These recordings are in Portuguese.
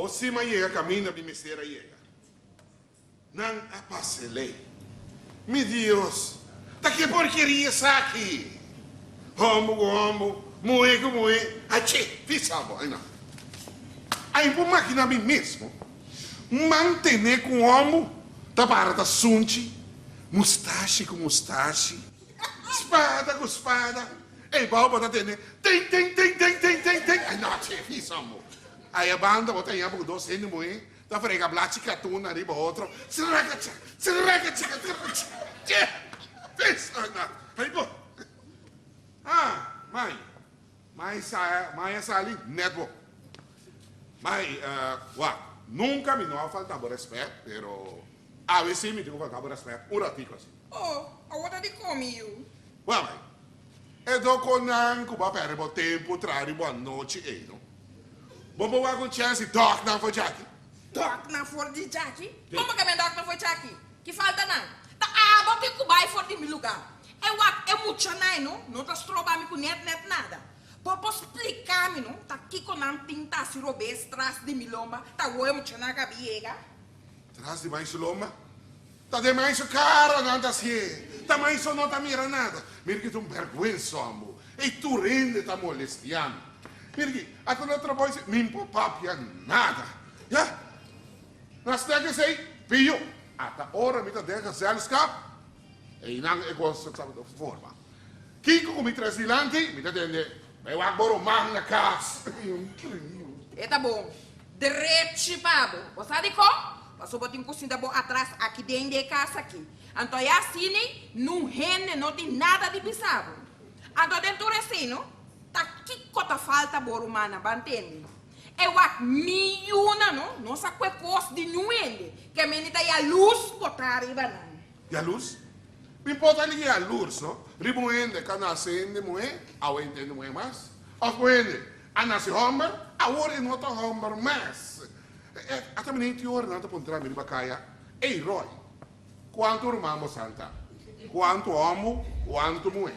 O cima llega, camina, mi misera llega. Não apacilei. Mi Deus, da que porqueria isso aqui? Homo, moe. Achê, fiz salvo, aí não. Aí vou máquina a mim mesmo. Manter com homo, da barra da sunte, mustache com mustache, espada com espada. Ei, balba da tene. Tem. Aí não, achê, fiz salvo. Aí a banda, bota aí, abu, doce, no moe. Da frega blatica tuna arriba outro. Sirraca, fez, aí pô. Mas ali, neto. Mas, nunca me não faltava respeito, pero a vezes me digo faltava respeito, ratico assim. Oh, agora de comigo. Mãe, eu dou com não, que vai perder o tempo, trazer boa noite, aí, não? Vamos lá com chance, doc, não foi Jackie. Doc na for de Jackie? Como que me doc na for Jackie? Que falta não? Bota que vai for de meu lugar. É muito não tá estrobando com net nada. Posso explicar-me, não? Tá aqui com a tinta se robês, traz de milomba, tá muito na cabeça. Traz de mais lomba? Tá de mais cara, não tá assim. Tá mais não tá mira nada. Mira que tu vergonha, amor. E tu rende, tá molestando. Mira que, até no outro voz, nem papia nada. Já? Nós temos que sei, pio. Até hora, me tá dentro, se escapa. E não é gosto de forma. Kiko com me traz dilante, me tá dentro. Eu agora mão na casa. É tá bom. Direto, babo. Você sabe como? Passou botar um cozinha bom atrás, aqui dentro de casa aqui. Então é assim, não rende, não tem nada de bizarro. Então dentro assim, não? Tá que cota falta bora humana, bantende? Eu acho miúna, não sabe qual coisa de nuende, que a menina tem a luz botar arriba, não. E a luz? Me importa ali a luz, não? Ribuende, que nascende, moe, ao entende moe mais. Ou coende, a nasce homem, a hora não tá homem mais. Até menina de hora, não tá pontra me bacaia. Ei, Roy, quanto irmão santa? Quanto homo, quanto moe?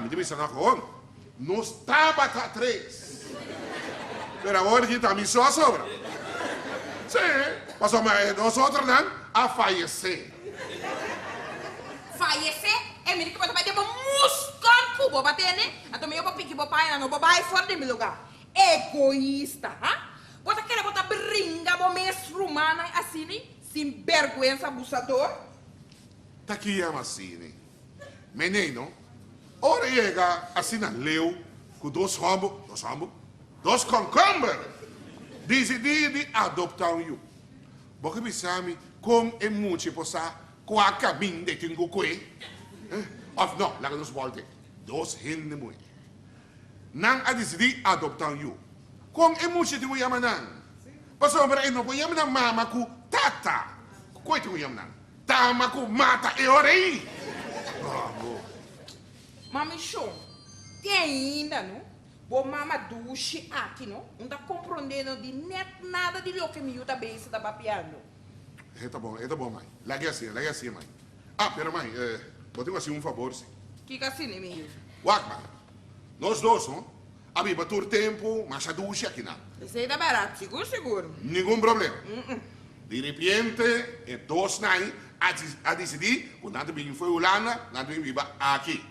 Me deve ser na rua. Nós estava a três. Pero agora que está me só sobra. Sim, mas nós outros não, a falecer. Falecer? É menino que pode bater um muscão cubo, bater, né? Então eu vou pedir pro pai, não vou bater fora do meu lugar. Egoísta, ha? Você quer botar brinca, bom mestre humana, assim, né? Sem vergonha, abusador? Tá aqui, assim, né? Menino, ora chega assim na leu, com dois concomber, decidi de adoptar um. Porque me sabe como é muito passar com a caminho de tingo que. Of não, lá nos volte. Dois rende muito. Não a decidi adoptar um. Como é muito de eu não. Passou para ele não pode chamar mama com tata. Coito eu não. Tama com mata e orei. Mami show. Tem ainda, não? Bom mama duche aqui, não? Não tá compreendendo de net nada de lo que me ajuda bem se tá papiando. Tá bom, mãe. Largue assim, mãe. Pera, mãe, vou ter assim favor, sim. Que assim, né, meu? Mãe. Nós dois, não? Abi, batur tempo, mas a duche aqui, não. Isso aí tá barato, seguro. Nenhum problema. De repente, dois nai, a decidir, o nada bem foi ulana, nada bem viva aqui.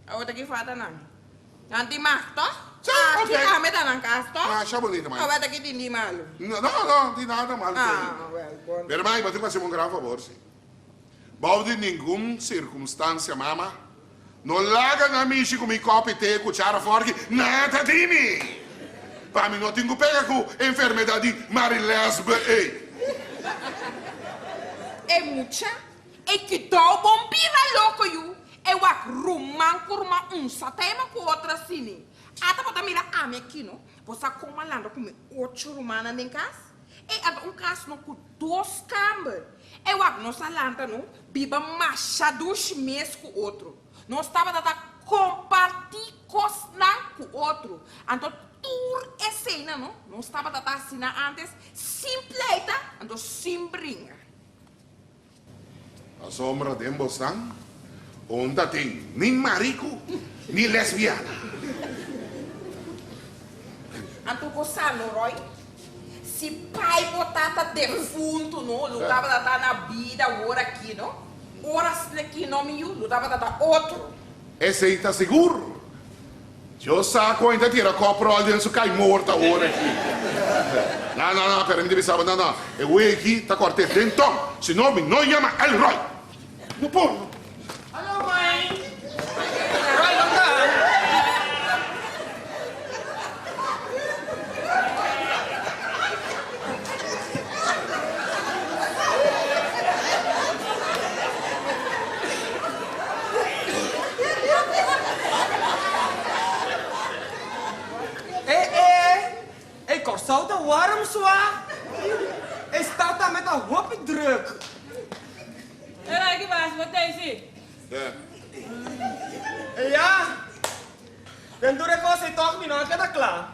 A outra que falta, não. Nanti mah, toh? Sim, ok. Aqui kami tá na casa, toh? Siya bonita, mãe. Vai daqui de malo. Não, de nada mal. Well, bom. Pero, mãe, vou ter que fazer um grande favor, sim. Bom de nenhuma circunstância, mama, não larga na michi com mi copo e te, cuchara forte, nada de mim. Para mim, não tenho pega com enfermidade marilesbe, ei. É mucha? É que tal bom pira louco, you? Eu arrumar com satema com outra assim. Até para mirar a minha aqui, não? Você como lá com outro rumana em casa? É caso não com dois câmeras. Eu não salanta, não? Biba machaduche mês com outro. Não estava dando compartilhar com o outro. Então, tudo é cena, não? Não estava dando assim antes. Simpleita, então sem brinca. A sombra de Embostan, onde tem nem marico, nem lesbiana. Então, você, Roy, se pai botata defunto, não, lutava da na vida, agora aqui, não? Horas aqui não me lutava da outro. Esse aí tá seguro? Eu saco ainda tira copo ali dentro cai morta ora aqui. Não, pera, me deve saber, não. Eu aqui tá corte dentro, senão me não chama Elroy. Não pode. Alô, mãe. Elroy não tá. Zou te warm zwaar? Hij staat daar met een hoopje druk. Era que vas, wat deze? Ja. Dan doe ik kost toch niet nog dat klaar.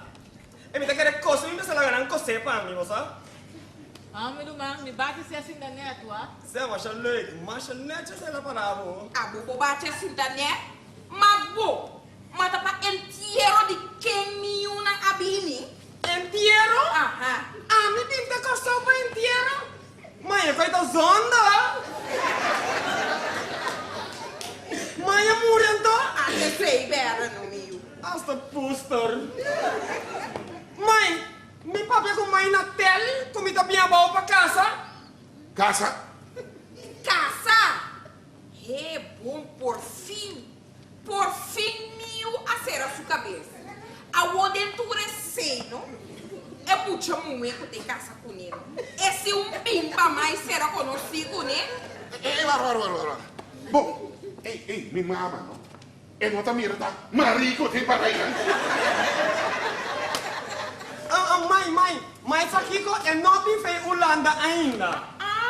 En met dat kost niet meer langer dan kost aan mij, was dat? Ah, meu irmão, me bate se assim da net, wa? Ze was je leuk, maar je netjes in de parabo. Abu bobate assim da net, mas bo, mas tá para entierro de quem me una abini. Entierro? Aha. Ah, me pinta costou para entierro? Mãe, eu tô zonda. Mãe, eu morrendo? Ah, que sei, bera no meu. Asta poster. Mãe, me papai com mãe na tela, comida bem boa para casa. Casa? Casa? É bom, por fim mil a ser a sua cabeça. A aventura é seno, é muito muito de casa com ele. Esse pimpa mais será conhecido, né? Guarda. Bom, ei, me mama, não? Eu não tá mirando, tá? Marico, tem para aí, né? Mãe, isso aqui é não tem Holanda ainda.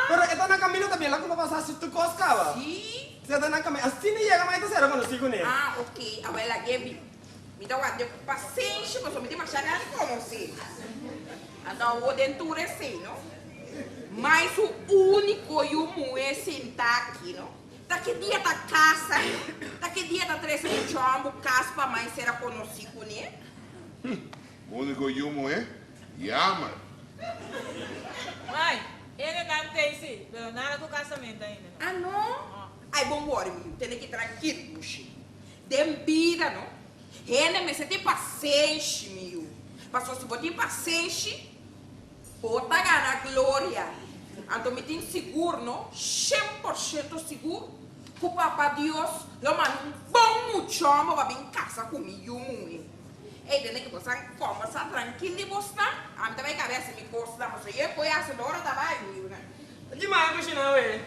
Pero ito na caminho também, lá como passar se tu coscava. Sim. Você tá na caminho, assim não chega mais, tu será conhecido, né? Ah, ok. A ela Gabi, me dá uma paciência, mas eu me dei uma chagada com você. Então, o aventura é assim, não? Mas o único e o moe sentar aqui, não? Daqui dia da casa, daqui dia da 13 de chombo, casa para mais será conhecido, né? O único yumo é Yama. Mãe, ele não tem sim, mas nada do casamento ainda. Ah, não? Ai, bom, worry, meu. Tem que tranquilo, buchi. Dem vida, não? Ele me sente paciente, meu. Passou se botar paciente, bota ganhar glória. Então me tem seguro, não? 100% seguro. Que o papai Deus, eu mando um bom muchomo para vir em casa comigo, muito. Ei, tem que você conversar tranquilo e você, a mim também cabeça me gosta, mas eu vou a senhora também, meu, né? Demais, Cristina, ué.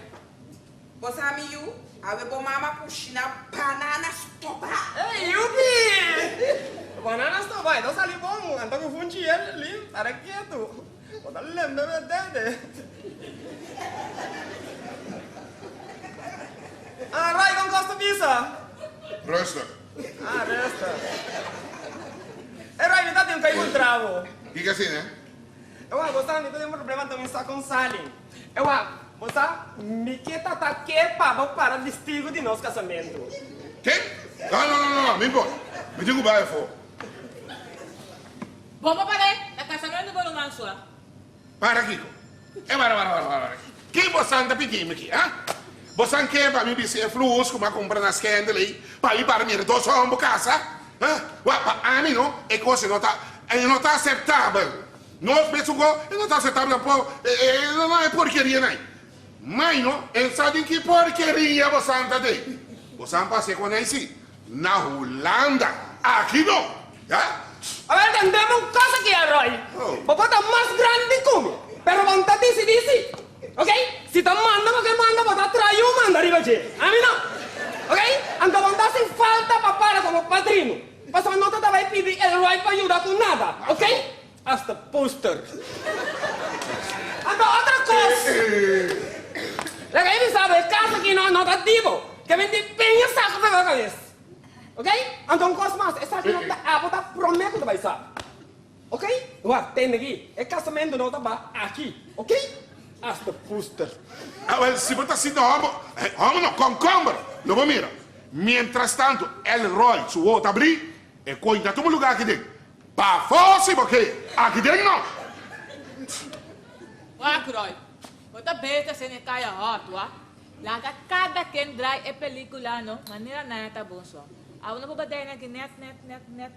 Você, amigo, eu vou mamar coxina bananas toba. Ei, Yubi! Bananas to vai, então sali bom, então eu fundi ele ali, para quieto. Vou dar lembra verdade. Ah, Rai, não gosta disso? Resta. Ah, resta. E Rai, me dá tempo que eu encontrava. Que assim, né? Eu vou gostar, me tem um problema também só com Salim. Eu vou gostar, me queta tá que para o destino de nosso casamento. Quem? Não, me importa. Me diga o bairro, for. Bom, papai, na casamento do irmão sua. Para, Kiko. Para. Quem você anda pedindo aqui, hein? Você quer para mim dizer fluxo, como comprar nas candles aí, para ir para mim, dois homens casa? A mim não, é coisa não está aceitável. Nós pensamos que não está aceitável, não é porqueria, não. Mas não, eles sabem que porqueria você anda de. Você anda passei com esse na Holanda, aqui não. A ver, entendemos uma coisa aqui, Roy. O papai está mais grande que mim. Pero vontade dice. Ok? Se tu manda, porque manda, você trai o manda, arriba, che. A mim não. Ok? Então vontade sem falta para como padrino. Mas a nota vai pedir el Roy para ajudar com nada. Ok? Hasta poster. Então outra coisa. Lagay me sabe, casa aqui não é notativo. Que me empenha saco para a cabeça. Ok? Então coisa mais, essa aqui não está, botar prometo que vai saber. Ok? Ué, tem aqui. É casamento não está aqui. Ok? Hasta poster. Se você assim homem não, concombre. Não mira. Mientras tanto, el Roy, su outro abrir, e cuida todo lugar aqui dentro. Para fora, porque aqui dentro não. Wakroy, bota besta se ne kaya hot, wa? Laga cada quem drai é película, no? Maneira na tá bom só. A una bobadeira que net,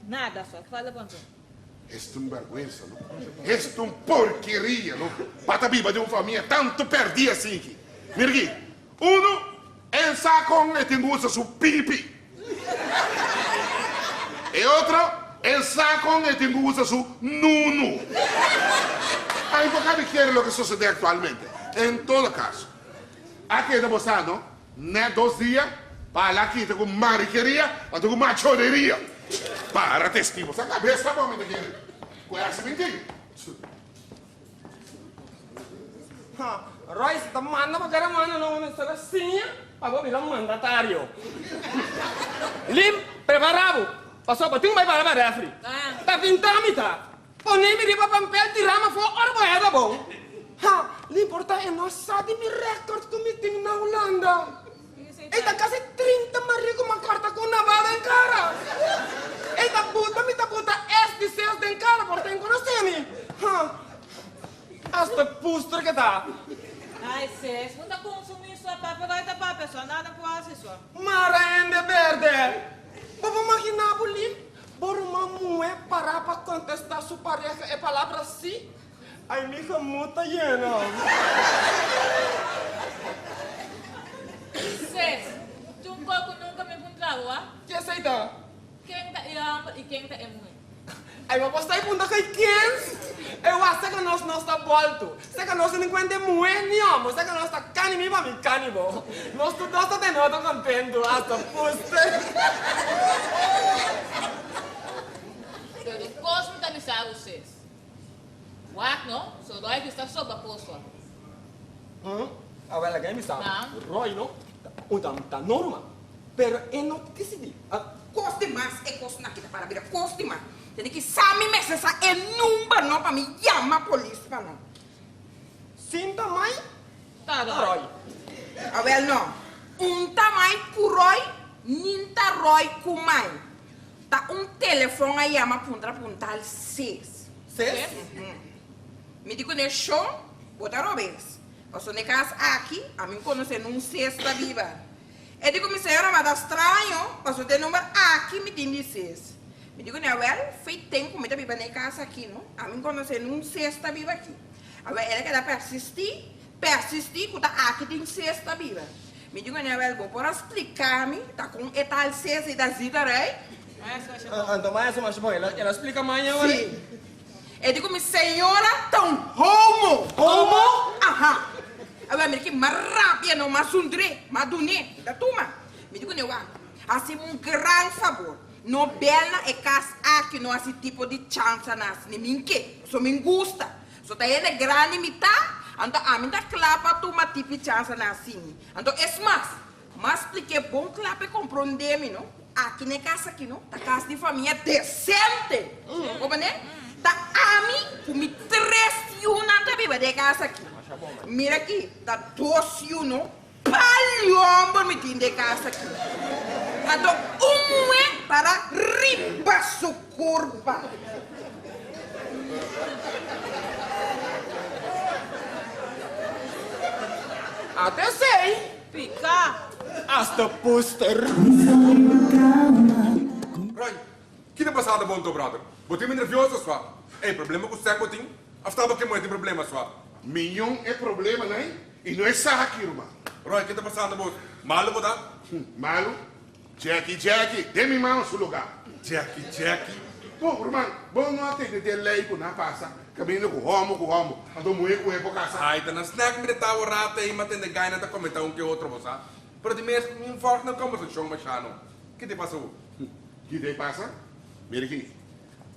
nada só. Fala bom só. Esto un vergüenza, ¿no? Esto un porquería, ¿no? Pata viva de una familia tanto perdida assim aqui. Mira aqui. Uno, el saco e tem usa su pipi. E outro, el saco e tem usa su nuno. Aí você quer o que sucede actualmente. Em todo caso, aqui estamos passando, né, 2 dias, para aqui com mariqueria, para com machoneria. Para testigos, a cabeça tá bom, aqui. Conhece mentira? Roy, se tá manda pra cara mano, não me será assim, para virar mandatário. Lim, preparado. Passou para tu vai para a refri. Tá pintando, tá? Põe me riba papel, tirama for orboeda bom. Ha, l'importante é nós sabe me recorde que me tem na Holanda. Eita quase 30 marido uma carta com navada em cara. Eita puta, me tá puta este seus em cara, por tem conhece-me. Ha. Hasta pustra que tá. Ai, Cés, não tá consumindo sua papa, vai da papa, só nada quase só. Maraende verde. Vamos imaginar, Bolim, por uma mulher parar para contestar sua pareja é palavra sim. Ai, me muita llena. Cés, tu nunca me encontrava, ah? Que aceita? Quem tá iamba e quem tá emu? Ai, mas você está punta que quem? Eu acho que nós não está volto. Sei que nós não encontra mulher nenhuma. Sei que nós está canimi para mim canimo. Nós todos estamos de novo contento. Hasta puste. Pero cosmo tá me sabe vocês. Wak, não? Só dói que está sob a poça. A velha game sabe. Não. Roy, não? Tá normal. Pero eu não decidi. Coste mais e coste naquela para vir. Coste mais. Tem que saber me essa é número não para me chamar a polícia para não. Sinta mãe? Tá, Roy. A ver não. Tamanho com Roy, ninta Roy com mãe. Tá telefone aí chama puntal 6. 6? Me digo ne show, bota Roberts. Passou ne casa aqui, a mim conhece num sexta viva. E digo, minha senhora, mas tá estranho, passou de número aqui, me tem 6. Me digo, né, fez tempo, me tá viva na casa aqui, não? A mim conhece num sexta viva aqui. Agora, ela quer persistir, que tá aqui tem sexta viva. Me digo, né, vou por explicar-me, tá com etal 6 e da zida, right? Então, mas ela explica amanhã, sim. Eu digo, minha senhora, tão homo. Homo? Aham. Agora, me digo, mais rápido, não, mais sundre, mais dune, da turma. Me digo, não, assim, grande favor. Não bela é casa aqui, não esse tipo de chance, nem me que, só me gusta. Só tá ele grande, me tá, então a mim tá clapa, turma, tipo de chance, assim. Então, é mais, mas expliquei bom clapa, compreender-me, não? Aqui na casa aqui, não? Tá casa de família decente. Como, né? Tá a mim, com me 3 filhos na viva de casa aqui. Mira aqui, tá 2 filhos, não? Palhombo me tem de casa aqui. Então, é para riba sua curva. Até sei. Pica. Hasta poster. Roy, que tá passando bom, brother? Você me nervioso, só? É problema com o Seco, tem? Afstava que tem problema, só? Minhão é problema, né? E não é só aqui, irmão. Roy, que tá passando bom? Malo, botar? Malo? Jackie, dê-me mão no seu lugar. Jackie. Pô, irmão, bom não tem de lei que não passa. Caminho com homo. Ando muito com ele por casa. Ai, tá na snack me tá o rata e matando de gaina tá comentar que outro, você? Pero de mesmo, não forte não como se chama machado. Que te passou? Que te passa? Mira aqui.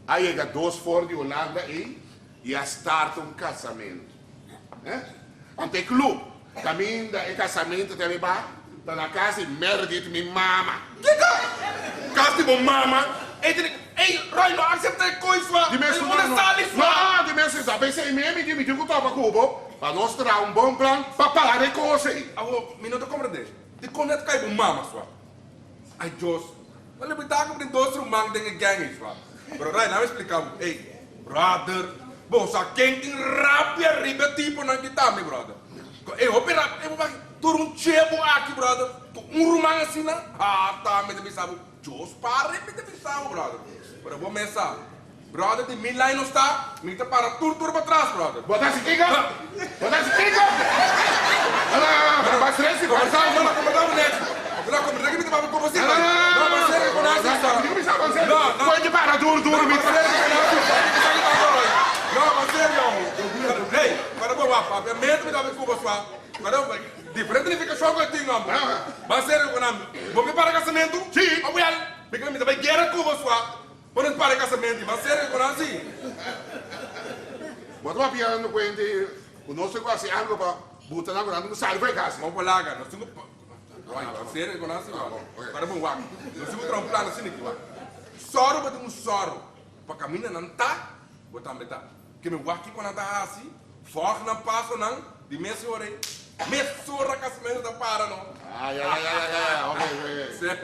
Aí chega 2 fora de Holanda e já starta casamento. Ante clube. Caminho da casamento também vai. Tá na casa e merda de minha mama. Que tá? Casa de minha mama? Ei, Roy, não aceita coisa, De mesmo não, de mesmo não. Pensei mesmo e me digo que topa cubo. Para nós terá bom plano para parar de coisa aí. Minuto compreender. De quando é que cai minha mama, só? Ai, Deus. Olha, me dá como de 2 rumang de gangue, só. Pero Roy, não explicar. Ei, brother, Bom, só quem tem rápia riba tipo não que tá, meu brother. Eu vou pegar, eu vou tur um chebo aqui, brother. Rumang assim, né? Ah, tá, me deve saber. Jos pare, me deve saber, brother. Pero vou começar. Brother, de mim lá não está, me tá para tur para trás, brother. Botar esse Kiko! Botar esse Kiko! Não, vai ser esse, Conversar, não, neto. Não, como é que me tava com você? Não, mas é com essa. Não, pode parar, duro, me Não, mas sério, ei, para boa, papai, medo me dava com você. Para diferente de ficar choque aqui, não. Mas sério, não. Vou me para casamento? Sim. Abuelo, porque me dava guerra com você. Por para casamento, mas sério, não assim. Bota uma piano com ele, o nosso quase algo para botar na grande, não sai vai casa. Vamos lá, cara, nós temos sério, não assim, para bom, nós temos um plano assim aqui, soro, botar um soro, para caminhar não tá, botar metade. Que me aqui quando tá assim, forra não passa não, de meia hora casamento da para não. Ok.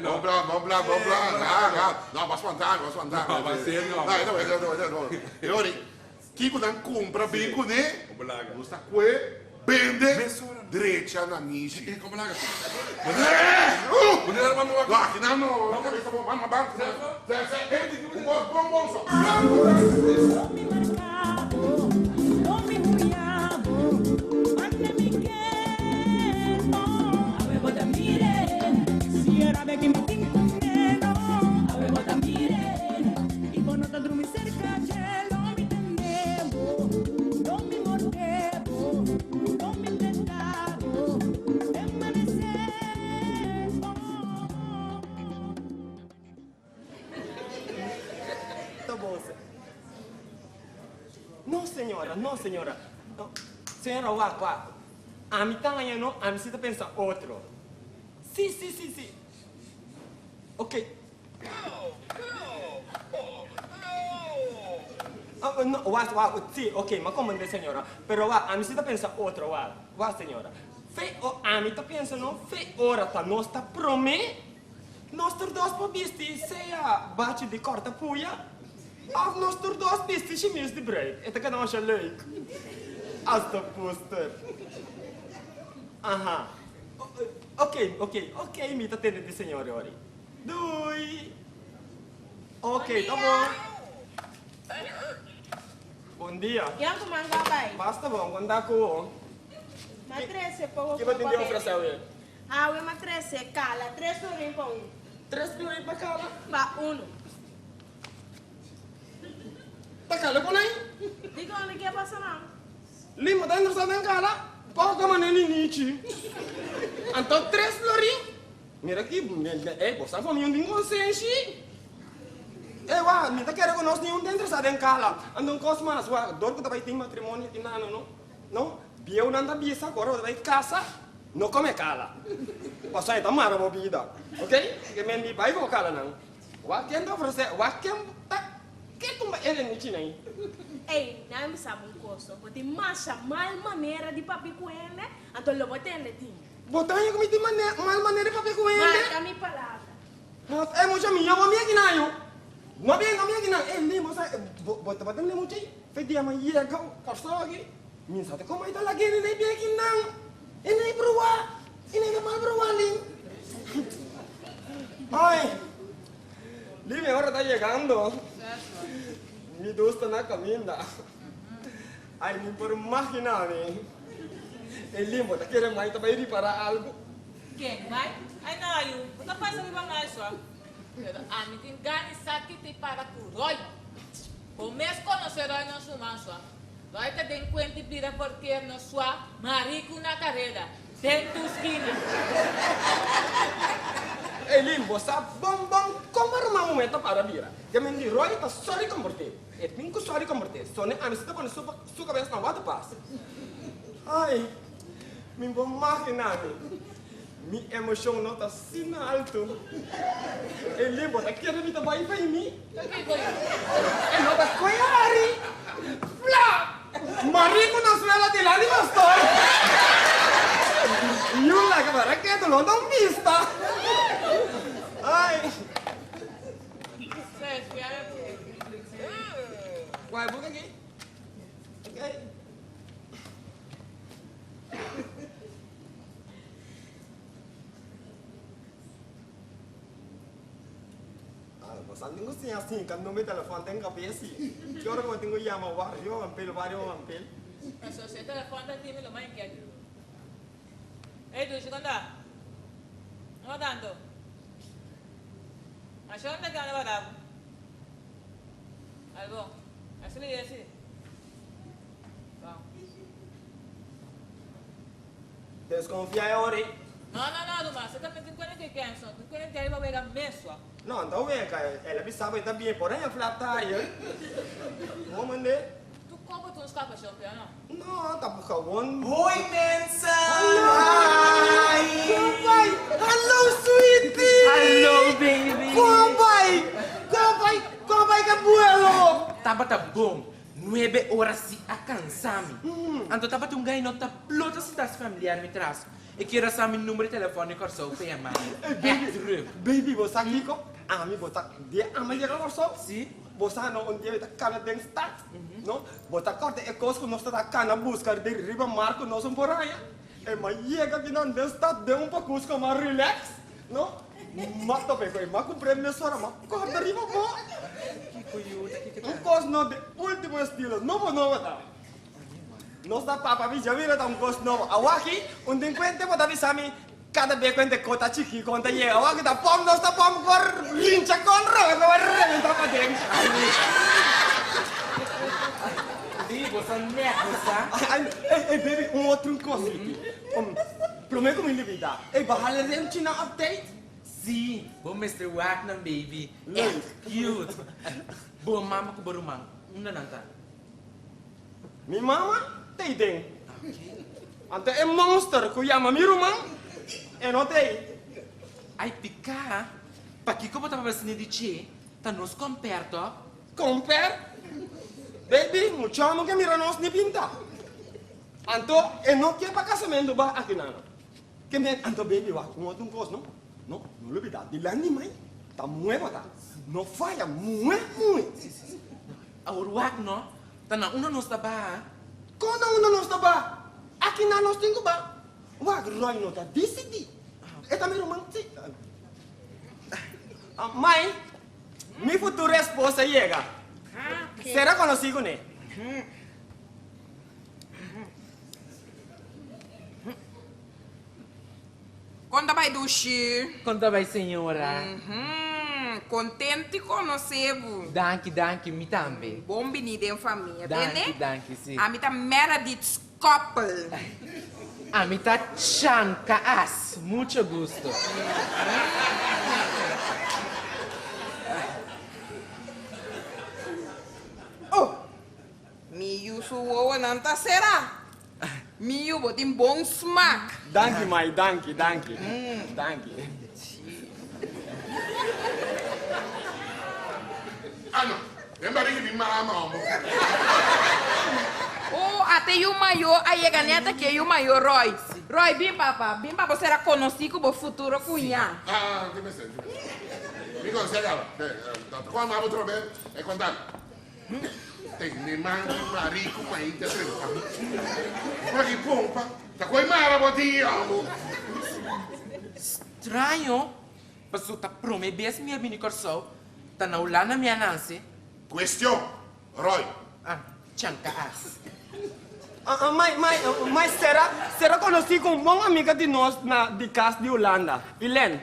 Vamos lá. Não, vai espantar. Não, vai ser, não. Não. E olha, Kiko não compra bem com ele, Vamos lá, cara. você que vende direita na niche. E como lá, cara? Aqui não. No, señora. No. Señora, guau. A mí también, ¿no? A mí sí te piensa otro. Sí. Ok. No, guau. Sí, ok, me comandé, señora. Pero guau, a mí sí te piensa otro, guau, señora. Fe, a mí te piensa, ¿no? Fe, ora, ta, no está promé. Nosotros dos por visti, sea bate de corta puya. Of nostru dos pisti și mis de break. Eta că n-am așa leuk. Asta poster. Aha. Ok, mi tatene de signore ori. Dui. Ok, tá bom. Bom dia. Yang ku mangga bai. Basta bom, quando aku. Matrese po. Que vai ter de oferecer hoje? Ah, o matrese cala, 3 florin pa 1. 3 florin pa cala? Pa 1. Cala con aí? Digo onde que passa não. Lima tá interessado em cala? Pouco como nem nichi. Então 3 florin? Mira aqui, você foi um bingo sensi. Wah, minta quero que nós nenhum interessado em cala. Andam com as manas, dor que vai ter matrimônio aqui não. Não, bieu não da bisa, agora vai casa. Não come cala. Passai tá mara bobida. Ok? Que mendi vai com cala não. Wah, quem tá oferecendo? Wah, quem tá que tumba ele nichi nem? Ei, não me sabe um costo. Porque massa mal maneira de papi com ele, então lo botem de ti. Botanya que me tem mal maneira de papi com ele? Marca minha palavra. É muito minha, vou me aquinaio. Não bem, não me aquinaio. Ele, moça, bota lhe muito aí. Fez dia mais ia calçar aqui. Minha sata como aí tá lá que ele nem bem aqui não. Ele nem berua, ele nem mal berua ali. Ai, Lime ahora está llegando. Mi dosta na caminda. Ay, ni por imaginarme. El limbo te quiere mais para ir para algo. Quem vai? Ai não, eu não faz a minha mais só. A mim tem gani sakiti para curoi. O mês conhecer aí não suma só. Vai te den cuenta e vira porque não sua marico na carreira. Tem tu esquina. El limbo sa bom como arma momento para vira. Que me di Roy tá sorry converter. E pinco sorry converter. Sone a mista quando sua cabeça não vai passa. Ai, me vou imaginar. Mi emoção não tá assim alto. El limbo tá querendo me tomar para mim. E não tá coiari. Flá! Marico não se ela de lá de pastor. E um lá que para que tu não dá vista. Ai. Vai, buka aqui. Você não tem assim, quando no meu telefone tem cabeça. Que hora que eu tenho que chamar o barrio, ampel. Mas se você telefone tá time, lo mais inquieto. Ei, Dushi, quando dá? Não tanto. Mas onde que anda barabo? Algo. Assim é assim. Bom. Desconfia agora, hein? Não, Dumas. Você também tem que pensar. Tem que ir para pegar mesmo. Não, então vem cá. Ela sabe também, porém a flata aí. Vamos mandar. Tu compra tu uns capas de chope, não? Não, tá por causa. Oi, Mensa! Hi! Hello, sweetie! Hello, baby! Como vai que abuelo? Tava tá bom. 9 horas se alcançami. Então tava tu ganho nota plota se das familiar me traz. E que era sa meu número de telefone corso pe mãe. Baby, você aqui com? Ami, você dia ama dia corso? Sim. Você não onde está cana den start, não? Você corta e coisas nós está cana buscar de riba marco nós por aí. É mas chega que não den start de pouco com mais relax, não? Mata bem, mas com prêmio só, mas corta riba bom. Coisa não de último estilo, novo tá. Nós da papa vi já vira tá coisa novo. Awaki, onde quente pode avisar me cada vez que conta chiqui conta ye, awaki tá pom nós tá pom cor lincha con roga, vai reventar para dentro. Sim, você neto, tá? Ei, baby, outro coisa. Prometo me libertar. Ei, bahale rem china update. Sim, bom Mr. Wagner, baby. É cute. Boa mama com barumang. Nanta. Mi mama, tem ding. Ante é monster que chama mi rumang. E não tem. Ai, pica. Pa que como tava passando de che, tá nos comperto. Compare. Baby, muito amo que mira nós ni pinta. Anto, e não quer para casamento ba aqui não. Que me anto baby wa, com outro coisa, não? Não olvidar. De lá nem mais. Tá muito tá. Não falha muito. Aur Wagner, tá na uma nos ba. Quando uma nós tá ba? Aqui não nós tem ba. Wag Roy não tá decidi. É também romântico. Mãe, minha futura esposa chega. Será conhecido, né? Quando vai Dushi? Conta vai, senhora. Contente conhecer-vos. Danke, me também. Bom venir em família, né? Danke, sim. A mim tá Meredith Koppel. A mim tá Chanka As. Muito gosto. Oh, Miu suo não tá será? Miu botem bom smack. Danke, mãe, danke. Danke. Ah, não. Lembra que me mama, Oh, até o maior, aí a ganeta que é o maior Roy. Roy, bem papa, será conhecido como futuro cunhado. Ah, che mi senti? Mi consigliava. Qua ma potrò bene e contare. Te ne mangi un marico ma in te trempa. Ma che pompa? Da quei mara potiamo. Estranho. Passou tá prometer minha mini corso. Tá na ulana minha Nancy. Question, Roy. Chanka As. Mas será conhecido como uma amiga de nós de casa de Holanda, Helene?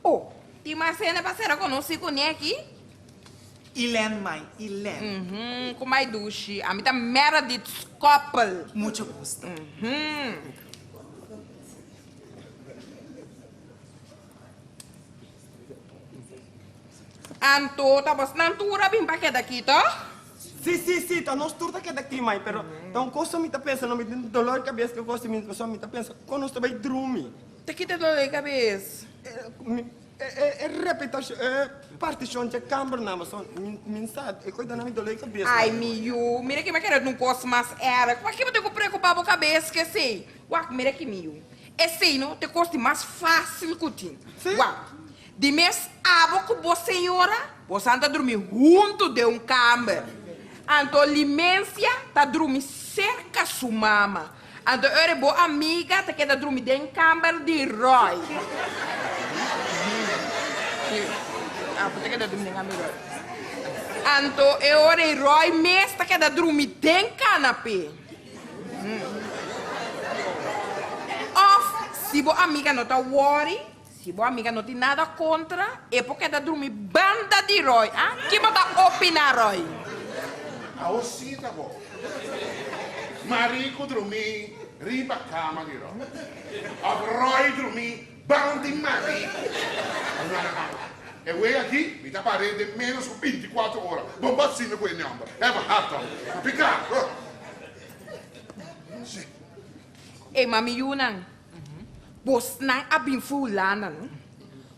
Oh, tem uma cena para ser conhecido né aqui? Helene, mãe, Helene. Com mais Dushi, a mim tá Meredith Koppel. Muito gosto. Anto, tá bastante altura bem para que daqui, tá? Sim, tá nós turta que daqui, mãe, pero então coisa me tá pensando, me tem dolor de cabeça que eu gosto de me tá pensando, quando nós vai dormir. Daqui tá dor de cabeça. Repetição, partição de câmara na Amazon, mensagem, é coisa não me dolor de cabeça. Ai, Miu, mira que me quer não gosto mais era. Como é que eu tenho que preocupar com a cabeça, que sei? Uau, mira que Miu. Esse não te custa mais fácil que ti. Uau, de mês abo com você, senhora, você anda dormir junto de um câmara. Anto limência tá dormir cerca sua mama. Anto eu é boa amiga, tá querendo dormir dentro da câmara de Roy. porque que da dormir na minha Roy. Anto, eu orei Roy, mesta que da dormir tem canapé. Of, se boa amiga não tá worry, se boa amiga não tem nada contra, é porque da dormir banda de Roy, ah? Que bota opinar Roy? Ah, sim, tá bom. Marico dormir, riba cama de Roy. Roy dormir, banda de marico. Eu venho aqui, me dá parede menos de 24 horas. Bombacino com ele, não. É barato. Picar. Ei, mami Yunan, você não abin fulana, não?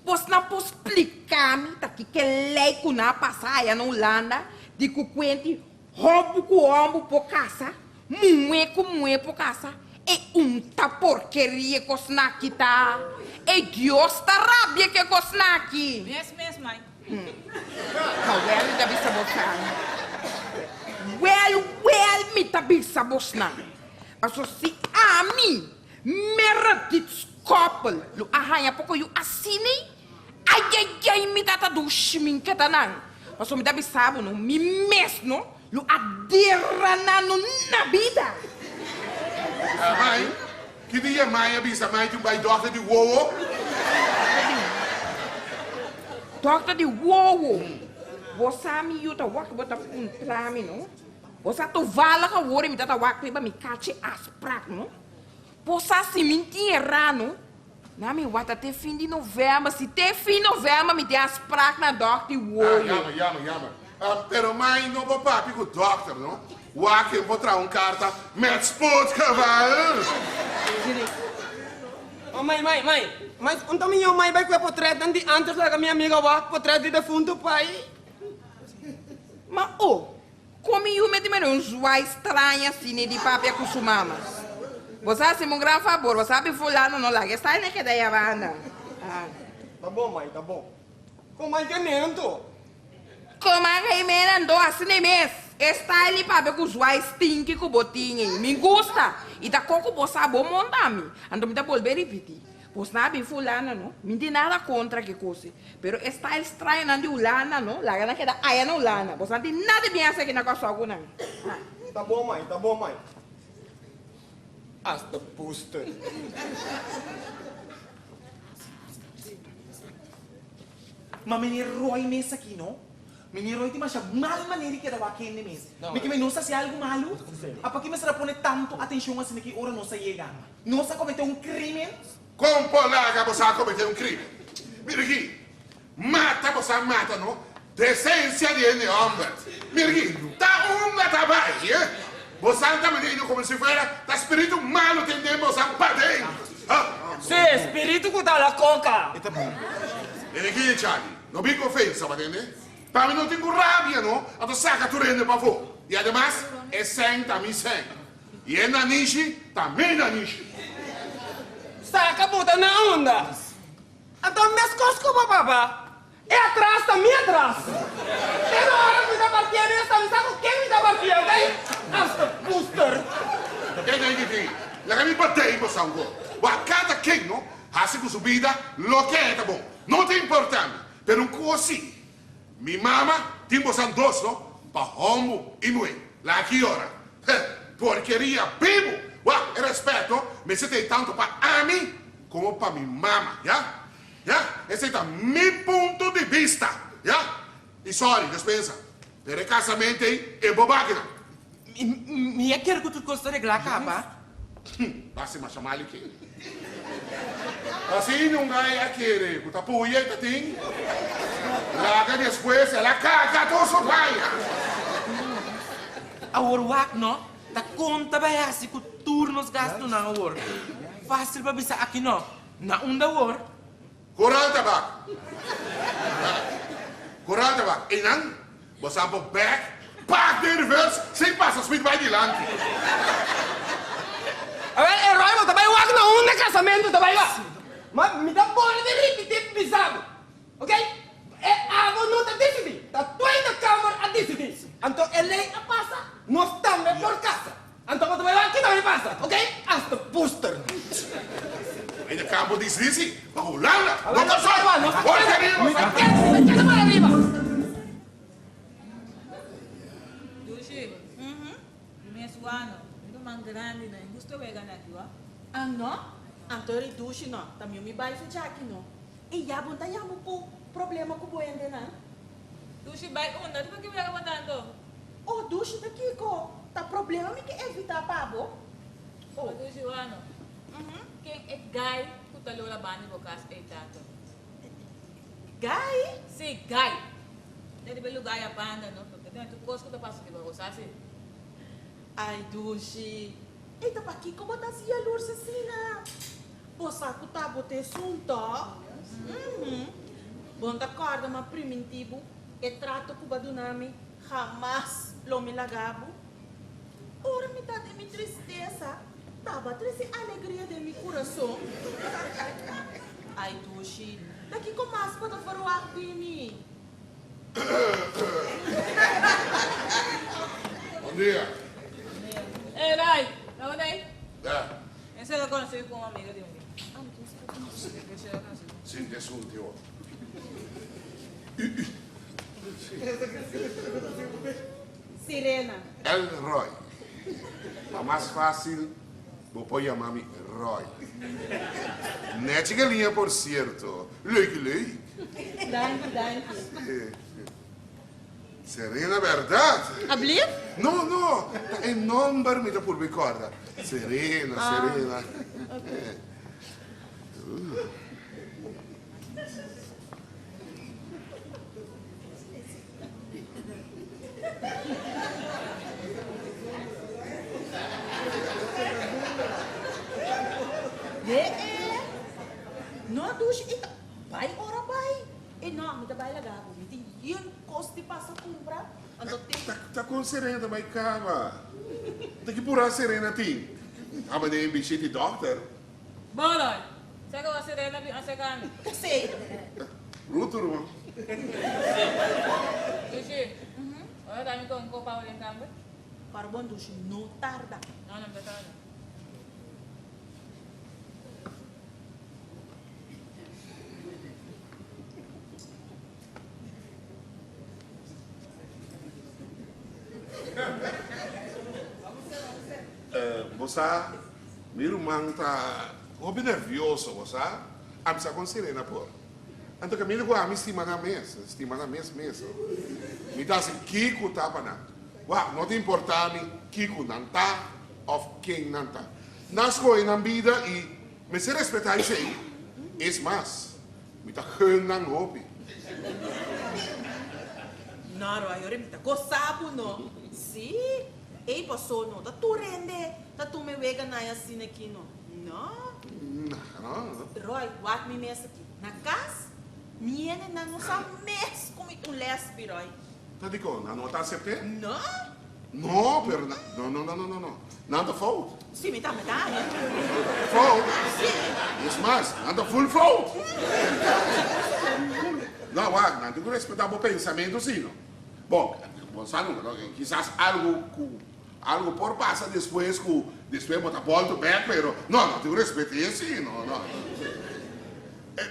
Você não pode explicar-me daqui que lei que não passa na Holanda, de que o quente roubo com homem por casa, moe por casa, e ta porqueria que você não tá, e Deus tá rabia que você não aqui. Mesmo, mãe. Well, da bisa bosan. Well, me ta bisa bosna. Aso si ami, meredit koppel, lu ahanya poko yu asini, ai, me ta do schminke tanang. Aso me ta bisa no, mi mesno, lu adirana no na vida. Mãe, que dia mãe bisa mãe tu vai dochter de wowo? Dokter di wowo. Você me yuta wak bota trami no. Você tu vala ka wori mi tata wak ba mi kachi asprak no. Você se mentira no. Na mi wata te fim de novembro, se te fim de novembro me dê asprak na dokter wowo. Jammer. Pero mãe não vou papi com o dokter, não? Wak eu vou trazer carta met spoedgeval. Oh, mãe. Mas então minha mãe vai com o portrait de antes lá com minha amiga o portrait de defunto pai. Mas como eu me demorei um joia estranha assim de papi com sua mama. Você faz um grande favor, você sabe fulano não larga, está aí que daí a banda. Tá bom, mãe, tá bom. Como é que nem tô? Como é que me andou assim mesmo? Está ali papi com joia stinky com botinha, me gusta. E da coco você bom montame, ando me dá volver repetir. Você sabe fulano não? Me tem nada contra que coisa. Pero está estranho na de Holanda não? Lá na que da aí na Holanda. Você não tem nada bem assim que na coisa alguma. Tá bom, mãe. Hasta puster. Mas menino Roy mesmo aqui, não? Menino Roy tem mais mal maneira que era aqui mesmo. Mas que não sei se é algo malo. Apa que me será poner tanto atenção assim que ora não se chega. Não se cometeu um crime. Como polaga você cometeu crime? Mira aqui, mata, não? Decência de homem. Mira aqui, tá trabalho, você está me dizendo como se fosse, tá espírito malo tendendo você para dentro. Sim, espírito que tá na coca. Mira aqui, Charlie, não me ofensa, vai entender? Para mim não tenho rabia, não? A tu saca tu rende para fora. E además, é sem também sem. E é na niche, também na niche. Saca puta na onda. Então minhas costas como papá. É atrás, também atrás. Tem hora que me dá partida, eu também sabe quem me dá partida, ok? Hasta puster. Quem é que lá me batei por São Paulo. Cada quem, não? Assim com sua vida, lo que é, tá bom. Não tem importante. Pero um coisa assim. Minha mama tem você dois, não? Para homo e mulher. Lá que hora. Porqueria, vivo. É respeito, mas você tem tanto para mim como para minha mama, já? Esse é meu ponto de vista, já? E sorry, dispensa. Pero casamento é bobagem. Eu quero que tu costa reglar, capa. Basta me chamar aqui. Assim não vai querer, que tá puia, tá tem. Larga depois, ela caga todo o pai. A orwak, não? Da conta vai assim que turnos gasto na hora. Fácil para bisa aqui não. Na onda hora. Coral tabaco. E não? Você vai back, pack de reverse, sem passar, speed vai adiante. Herói, você vai lá na onda casamento, você vai lá. Mas me dá bola de repetir bizarro. Ok? A avó não tá decidindo. Tá toda a câmara a decidir. Então, ele a passa, nós estamos por casa. Então, você vai lá, que também passa, ok? Hasta puster. Ainda acabou de dizer, para Holanda. Não, porcaria. Dushi, mês o ano, eu não grande, né? Gusto de ganhar aqui, ó. Ah, não? Antori dushi não. Também me vai fazer aqui, não. E já bom, tá já muito problema com o boende, não? Dushi, vai onda, tu que vai botando? Oh, dushi daqui, ko. Tá problema me que evitar, pabo? Oh, Dushi, o ano. Quem é gai, tu tá lora bani bocas é tato. Gai? Sim, gai. Deve belo gai a banda, não? Porque tem tu coisa que tu passa de você, assim. Ai, dushi. Eita, pa aqui, como tá se a luz assim, né? Poxa, que tá botando assunto? Bom, tá corda, mas primitivo. E trato com o nome jamás lo me lagabo. Ora, me dá de minha tristeza. Tava triste alegria de meu coração. Ai, dushi. Daqui com mais para falar de mim. Bom dia. Ei, Rai, não é? É. Esse eu consigo com uma amiga de um dia. Sim, desse um teu. Sirena. El Roy. É mais fácil, vou chamar-me Roy. Nete galinha, por certo. Leuk. Danke. Serena, verdade? Ablir? No, è non barmita por ricorda. Serena. Não, dushi. Vai, ora vai. E não, me dá vai lagabo. Me tem yun costi passa comprar. Ando tem. Tá com Serena, mas calma. Tem que purar Serena, Tim. Ah, mas nem bicho de doctor. Boloi, você que você rena a secando? Sei. Rutur, Dushi, olha, dá-me com um copo de campo. Para bom dushi, não tarda. Não, não precisa. Você, meu irmão tá bem nervioso, você. A mim com Serena, pô. Então, caminho com a mim estima na mesa mesmo. Me dá assim, Kiko tá para nada. Uau, não te importa me Kiko não tá ou quem não tá. Nas coisas na vida e me se respeitar isso aí. É mais, me tá ganhando hobby. Não, agora me tá gostando, não. Sim. Ei, passou, não. Tá tu rende. Tá tu me vega na assim aqui, não. Não. Roy, what me mesa aqui? Na casa? Minha na nossa mês como um lesbi, Roy. Tá de como? Não tá acertando? Não? Não, pero não. Nada fault. Sim, me dá. Fault. Sim. É mais, nada full fault. Não, não tem que respeitar o pensamento, sim, não. Bom, quizás algo por passa depois botar volta back, pero não tem que respeitar assim, não.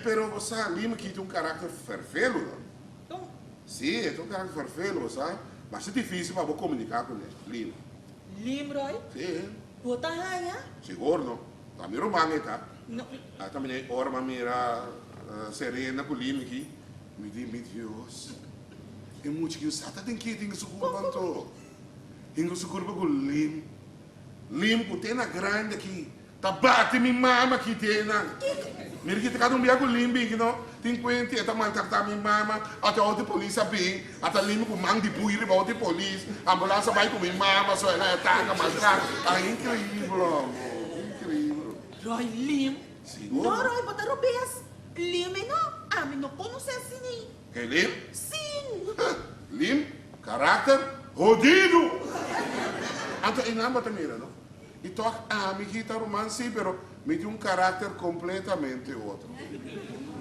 Pero você lima que tem um caráter perfeito, não? Então, Sim, tem um caráter perfeito, sabe? Mas é difícil para comunicar com ele, lima. Lim, Roy? Sim, Bota raia? seguro, não? Tá me roubando, tá? Não. Também ora para mirar Serena com lima aqui. Me Deus. É muito que o Sata tem que ter isso curva isso curva com lim. Lim que tem na grande aqui. Tá bate minha mama que tem na. Mira que cada dia com lim bem, não? Tem quente, tá maltratar minha mama, até a polícia bem, até lim com mang de buir, para a polícia, a ambulância vai com minha mama, só ela ataca, maltrata. Ah, incrível, incrível. Roy, Lim? Seguro? Não, Roy, bota robês. Lim, não. A mim não conhece assim. Que lim? Sim. Lim, caráter, rodido. Então, inamba também, não? E toca a amiguita romance, pero me tem um caráter completamente outro.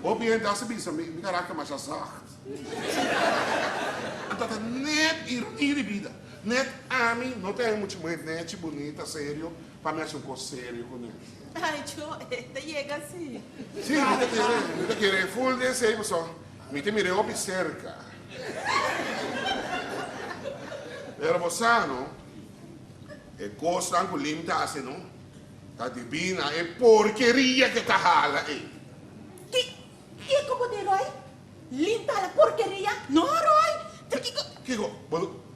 Obviamente, dá se bisa, meu caráter mais zacht. Então, tá net ironia de vida. Net a mim, não tem muito mais net bonita, sério, para me achar um coisa sério com ele. Ai, tio, te chega assim. Sim, me te querer full desse aí, pessoal. Me te mirei cerca. Pero você, não? É coisa que limita assim, não? Tá divina, é porqueria que tá rala aí. Que como de Roy? Linda la porqueria? No, Roy. Kiko,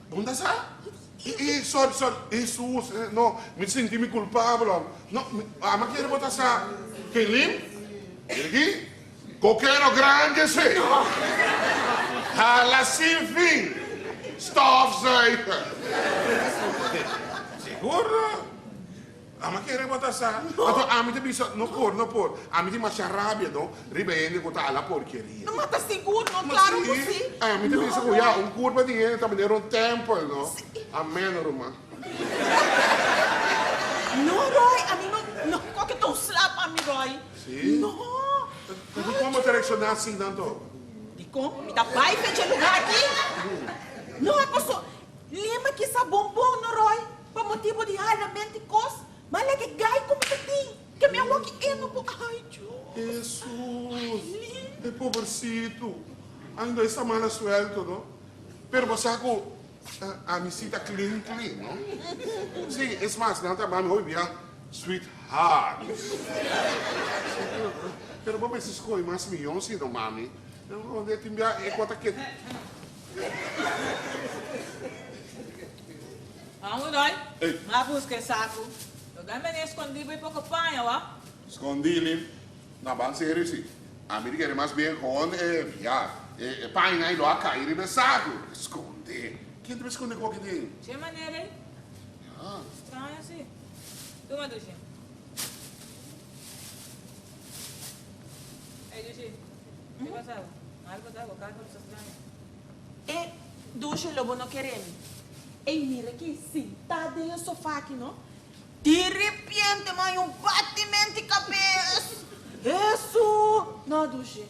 bunda sa? Sorry, Jesus, no, me senti culpável. No, mas quero botar sa, que lim? Aqui? Coqueiro grande, sim. Hala sem fim. Stofzuiger. Seguro? Mas quero botar sa. A mim te bisa, não por. A mim te macha rábia, não? Ribeende com a porqueria. Não mata seguro, não, claro que sim. A mim te bisa com um curva de dinheiro, também era tempo, não? Amém, Roma. Não, Roy, a mim não, qualquer tão slap a mim, Roy. Sim? Não. Tu como direcionar assim, tanto? De como? Me dá pai fecha lugar aqui? Não, é pessoa. Lembra que essa bombom, não, Roy? Por motivo de raramente coisa. Mas é que gai como que tem? Que me amo aqui é no... Ai, Jesus. É pobrecito. Ainda está mal suelto, não? Pero você com a misita clean, não? Sim, é mais, não tá bem, oi, bem, sweetheart. Pero vamos esses coisas mais milhões, sim, não, mami? Não, onde tem bem, é quanto que... Vamos, Roy. Ei. Mas busca saco. Eu também escondi bem pouco panha, ó. Escondi-lhe. Não, vamos ser assim. A mim quer mais bem com pai aí lá cair no saco. Esconder. Quem deve esconder qualquer dia? De maneira aí. Estranho assim. Toma, Duchi. Ei, Duchi. O que passava? Algo d'água, cara, que você estranha. É, ducha lobo não queremos. E mira que sentada no sofá aqui, não? De repente, mãe, um batimento de cabeça. Isso! Não, ducha.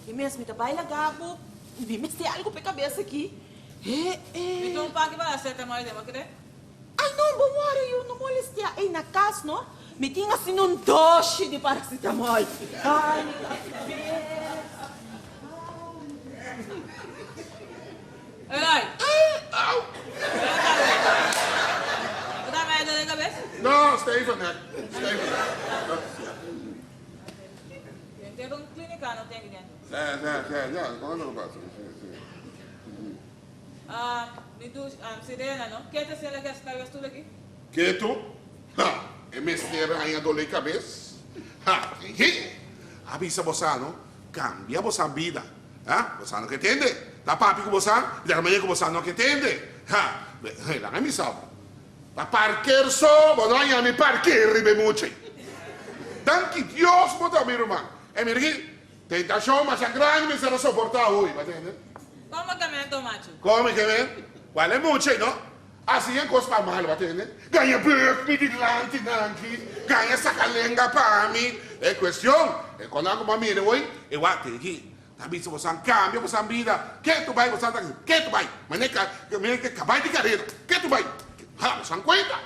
E mesmo, me dá baila gabo. Me mete algo pra cabeça aqui. Então, para que vai acertar mais de querer? Ai, não, bom hora, eu não molestia. E na casa, não? Me tinha assim um doce de paracetamol. Ai, cabeça. Herói! Você tá meio dor de cabeça? Não, Stephen, né? Tem um clínica, não tem aqui dentro. Já, quando eu passo? Me diz, Sirena, não? Quer dizer ela que está tudo aqui? Que tu? É mestre ainda dor de cabeça? Avisa você, não? Cambia você vida. Você não entende? Da papi com você, da manhã com você não entende? Ela não me sabe. Da parqueiro só, mas não é me parqueiro, ribe muito. Danke Deus, botar meu irmão. É meu aqui, tentação, mas a grande me será suportar hoje, entende? Como que me tomate? Como que vem? Qual é muito, não? Assim é coisa para mal, entende? Ganha burro, me dilante, ganha sacalenga para mim. É questão, é quando eu como a minha hoje, eu até aqui. Tapi se você cambia você vida, que tu vai, você que tu vai, mas nem que acabar de carreira, que tu vai, você aguenta.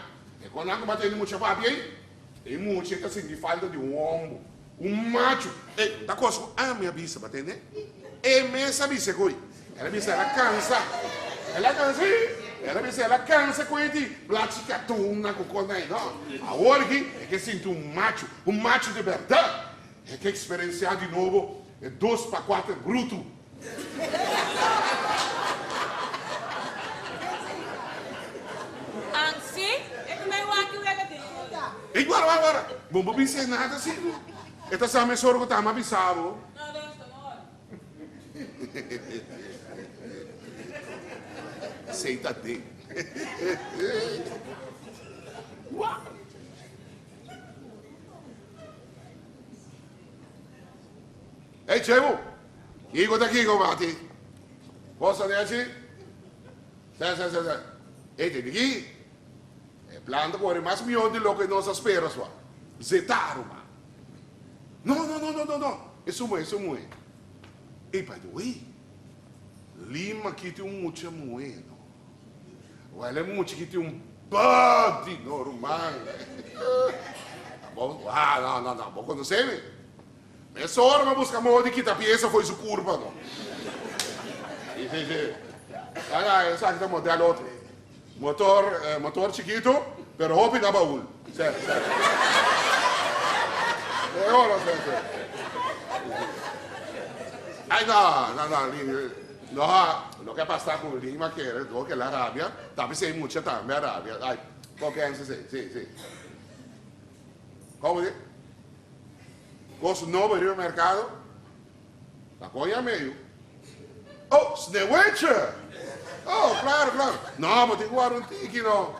E quando eu bater no muito papi aí, tem muito que assim de falta de homem, macho. E da coisa, a minha bisa, entende? E minha bisa coi, ela bisa ela cansa ela cansa com ele, plática tuna com coisa aí, não. Agora aqui é que sinto um macho de verdade, é que experienciar de novo. É 2 para 4 é bruto. Ansi? É que meio aqui o regatinho. E agora. Vamos pensar nada assim. Esta sabe a senhora que está me avisando. Não, Deus, amor. Aceita-te. Ei, Chevo, Kiko da Kiko, Mati. Posso dizer? Sim. E tem aqui, é planta com mais milhão de louco que nós esperamos, só. Zetaro, mano. Não. Isso muito. E, by the way, Lima que tem muito moeno. Ela é muito que tem body normal. Bom, não. Vou conhecer-me. Essa hora vai buscar modo que a peça foi sua curva, não? Sim. Essa aqui tá modelo outro. motor chiquito, pero hopi na baúl. Certo. Ahora, certo. Ay, no, lo que pasa con Lima que es lo que la rabia, también se hay mucha también rabia. Ay, porque sí. ¿Cómo dice? Costo novo en el mercado, la coña medio. Oh, sneeuwtje! Oh, claro. No, maar ik waarom tiki no.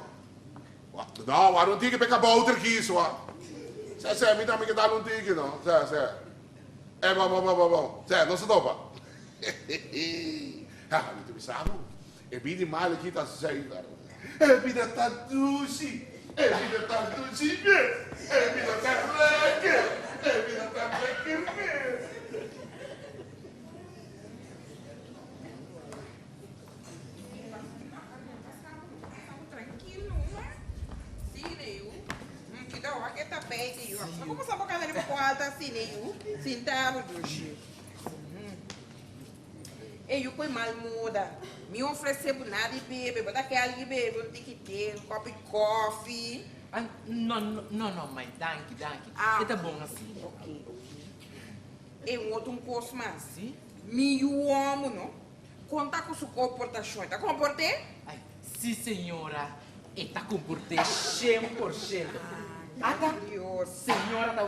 No, waarom tiki ben ik boter kies hoor. Ze, mi dan ik daar een tiki no. Ze. Bo. Ze, non se dopa. Ah, niet te samen. E bidi male aqui tá saindo. E bidi tá duci. E bidi tá duci. E bidi tá black. E bidi tá black. Como essa boca dele com alta assim, sentado hoje. E eu fui mal muda. Me ofereceu nada de beber, botar aquela que bebe, um tiquete, um copo de coffee. Não, mãe, danke. É bom assim. Ok. E um outro curso mais. Sim? Me amo, não? Conta com sua comportação. Está comportado? Ai, sim, senhora. Está comportado 100%. Ada, senhora da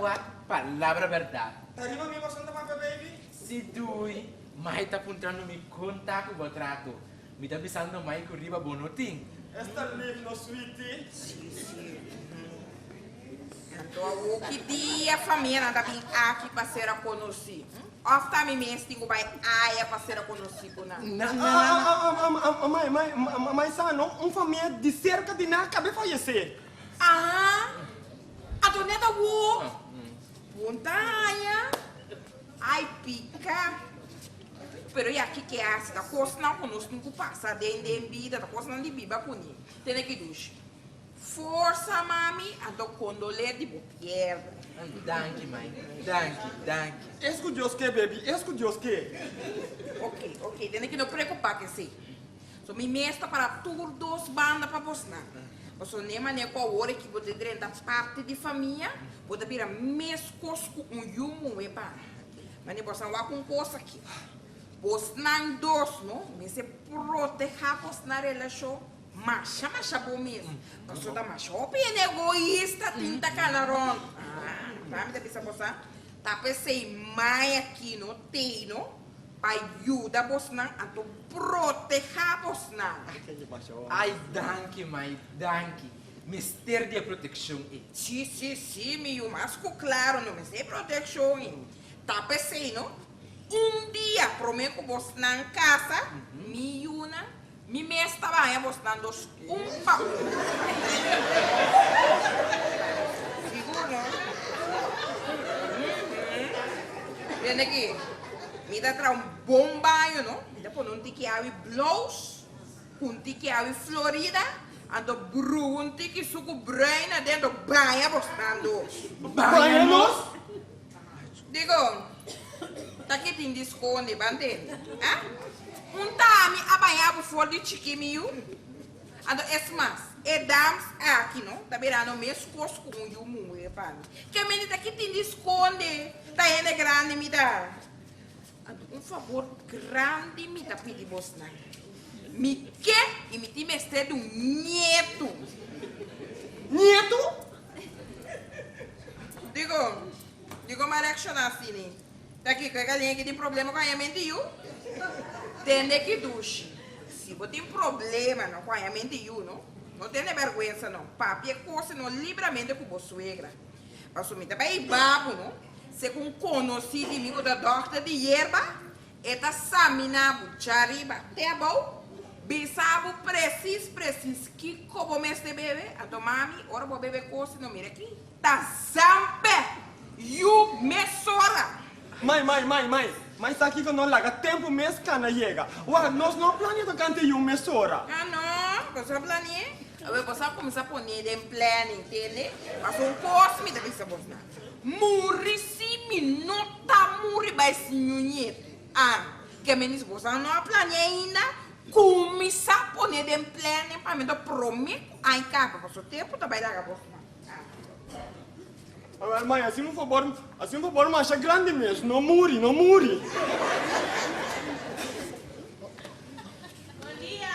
palavra verdade. Tá ali, mami, você não vai baby? Se dui, mas tá apontando me contar com o trato. Me tá pensando mais que riba bonotim. Esta live no sweetie. Sim. Então, o que dia a família anda bem aqui para ser a conhecer? Ofta me mesmo vai aia para ser a conhecer por nada. Mas uma família de cerca de nada acabei de fallecer. A dona da Wu. Puntaia. Ai, pica. Pero e aqui que é assim, da coisa não conosco, não passa dentro de vida, da coisa não de biba com ele. Tem que duche. Força, mami, a do condoler de boquerda. Danke, mãe. Danke. Esco Deus que, baby. Esco Deus que. Ok. Tem que não preocupar que sim. So, me mesta para todos bandas para postar. Mas o nema nem com a hora que você drenda parte de família, pode vir a mesma coisa com yumo e pá. Mas nem posso falar com coisa aqui. Postar dois, não? Mas se proteger postar relação, macha bom mesmo. Mas o da macha, o bem egoísta, tinta calarão. Tá me deixa postar. Tá pensei mais aqui no tem, não? Para ajudar postar a tu proteger postar. Ai, danke, mãe, danke. Mistério de proteção. Sim, meu, mas claro, não é proteção. Tá pensando, dia, prometo que você na casa, me mesta vai postando pau. Seguro? Vem aqui. Me dá tra bom banho, não? Me dá por tique avi blouse, tique avi florida, ando bru tique suco braina dentro banha postando. Banhamos? Digo, tá aqui tem desconto, bande? Tami a banhar por fora de chiquimio. Ando esmas, dams aqui, não? Tá virando mesmo coisa com o yumu, que menina aqui tem desconto, tá indo grande, me dá. Favor grande me dá pedir você me quer e me tem mestre de nieto. Digo uma reação assim, daqui que a galinha que tem problema com a mente eu tem que duche. Se você tem problema não com a mente eu não tem vergonha não. Papi é coisa não livremente com você suegra. Mas me dá bem babo não. Se com conhecido amigo da doctora de hierba eta samina buchariba te bom bisabo preciso que como mês de bebê a tua mami ora vou beber coisa não mira aqui tá zampe you mesora mas tá aqui que não larga tempo mês cana chega ué nós não planejamos cante you mesora não você planeia eu vou só começar a pôr em planning entende mas coisa me dá bisa bosna murisi minuta muri vai se nhunheta que menis você não planeia ainda Começar a pôr em plano para me dar prometo em capa, para o tempo também dá a bolsa. Mãe, assim não for bom, mas é grande mesmo. Não muri, não muri. Bom dia.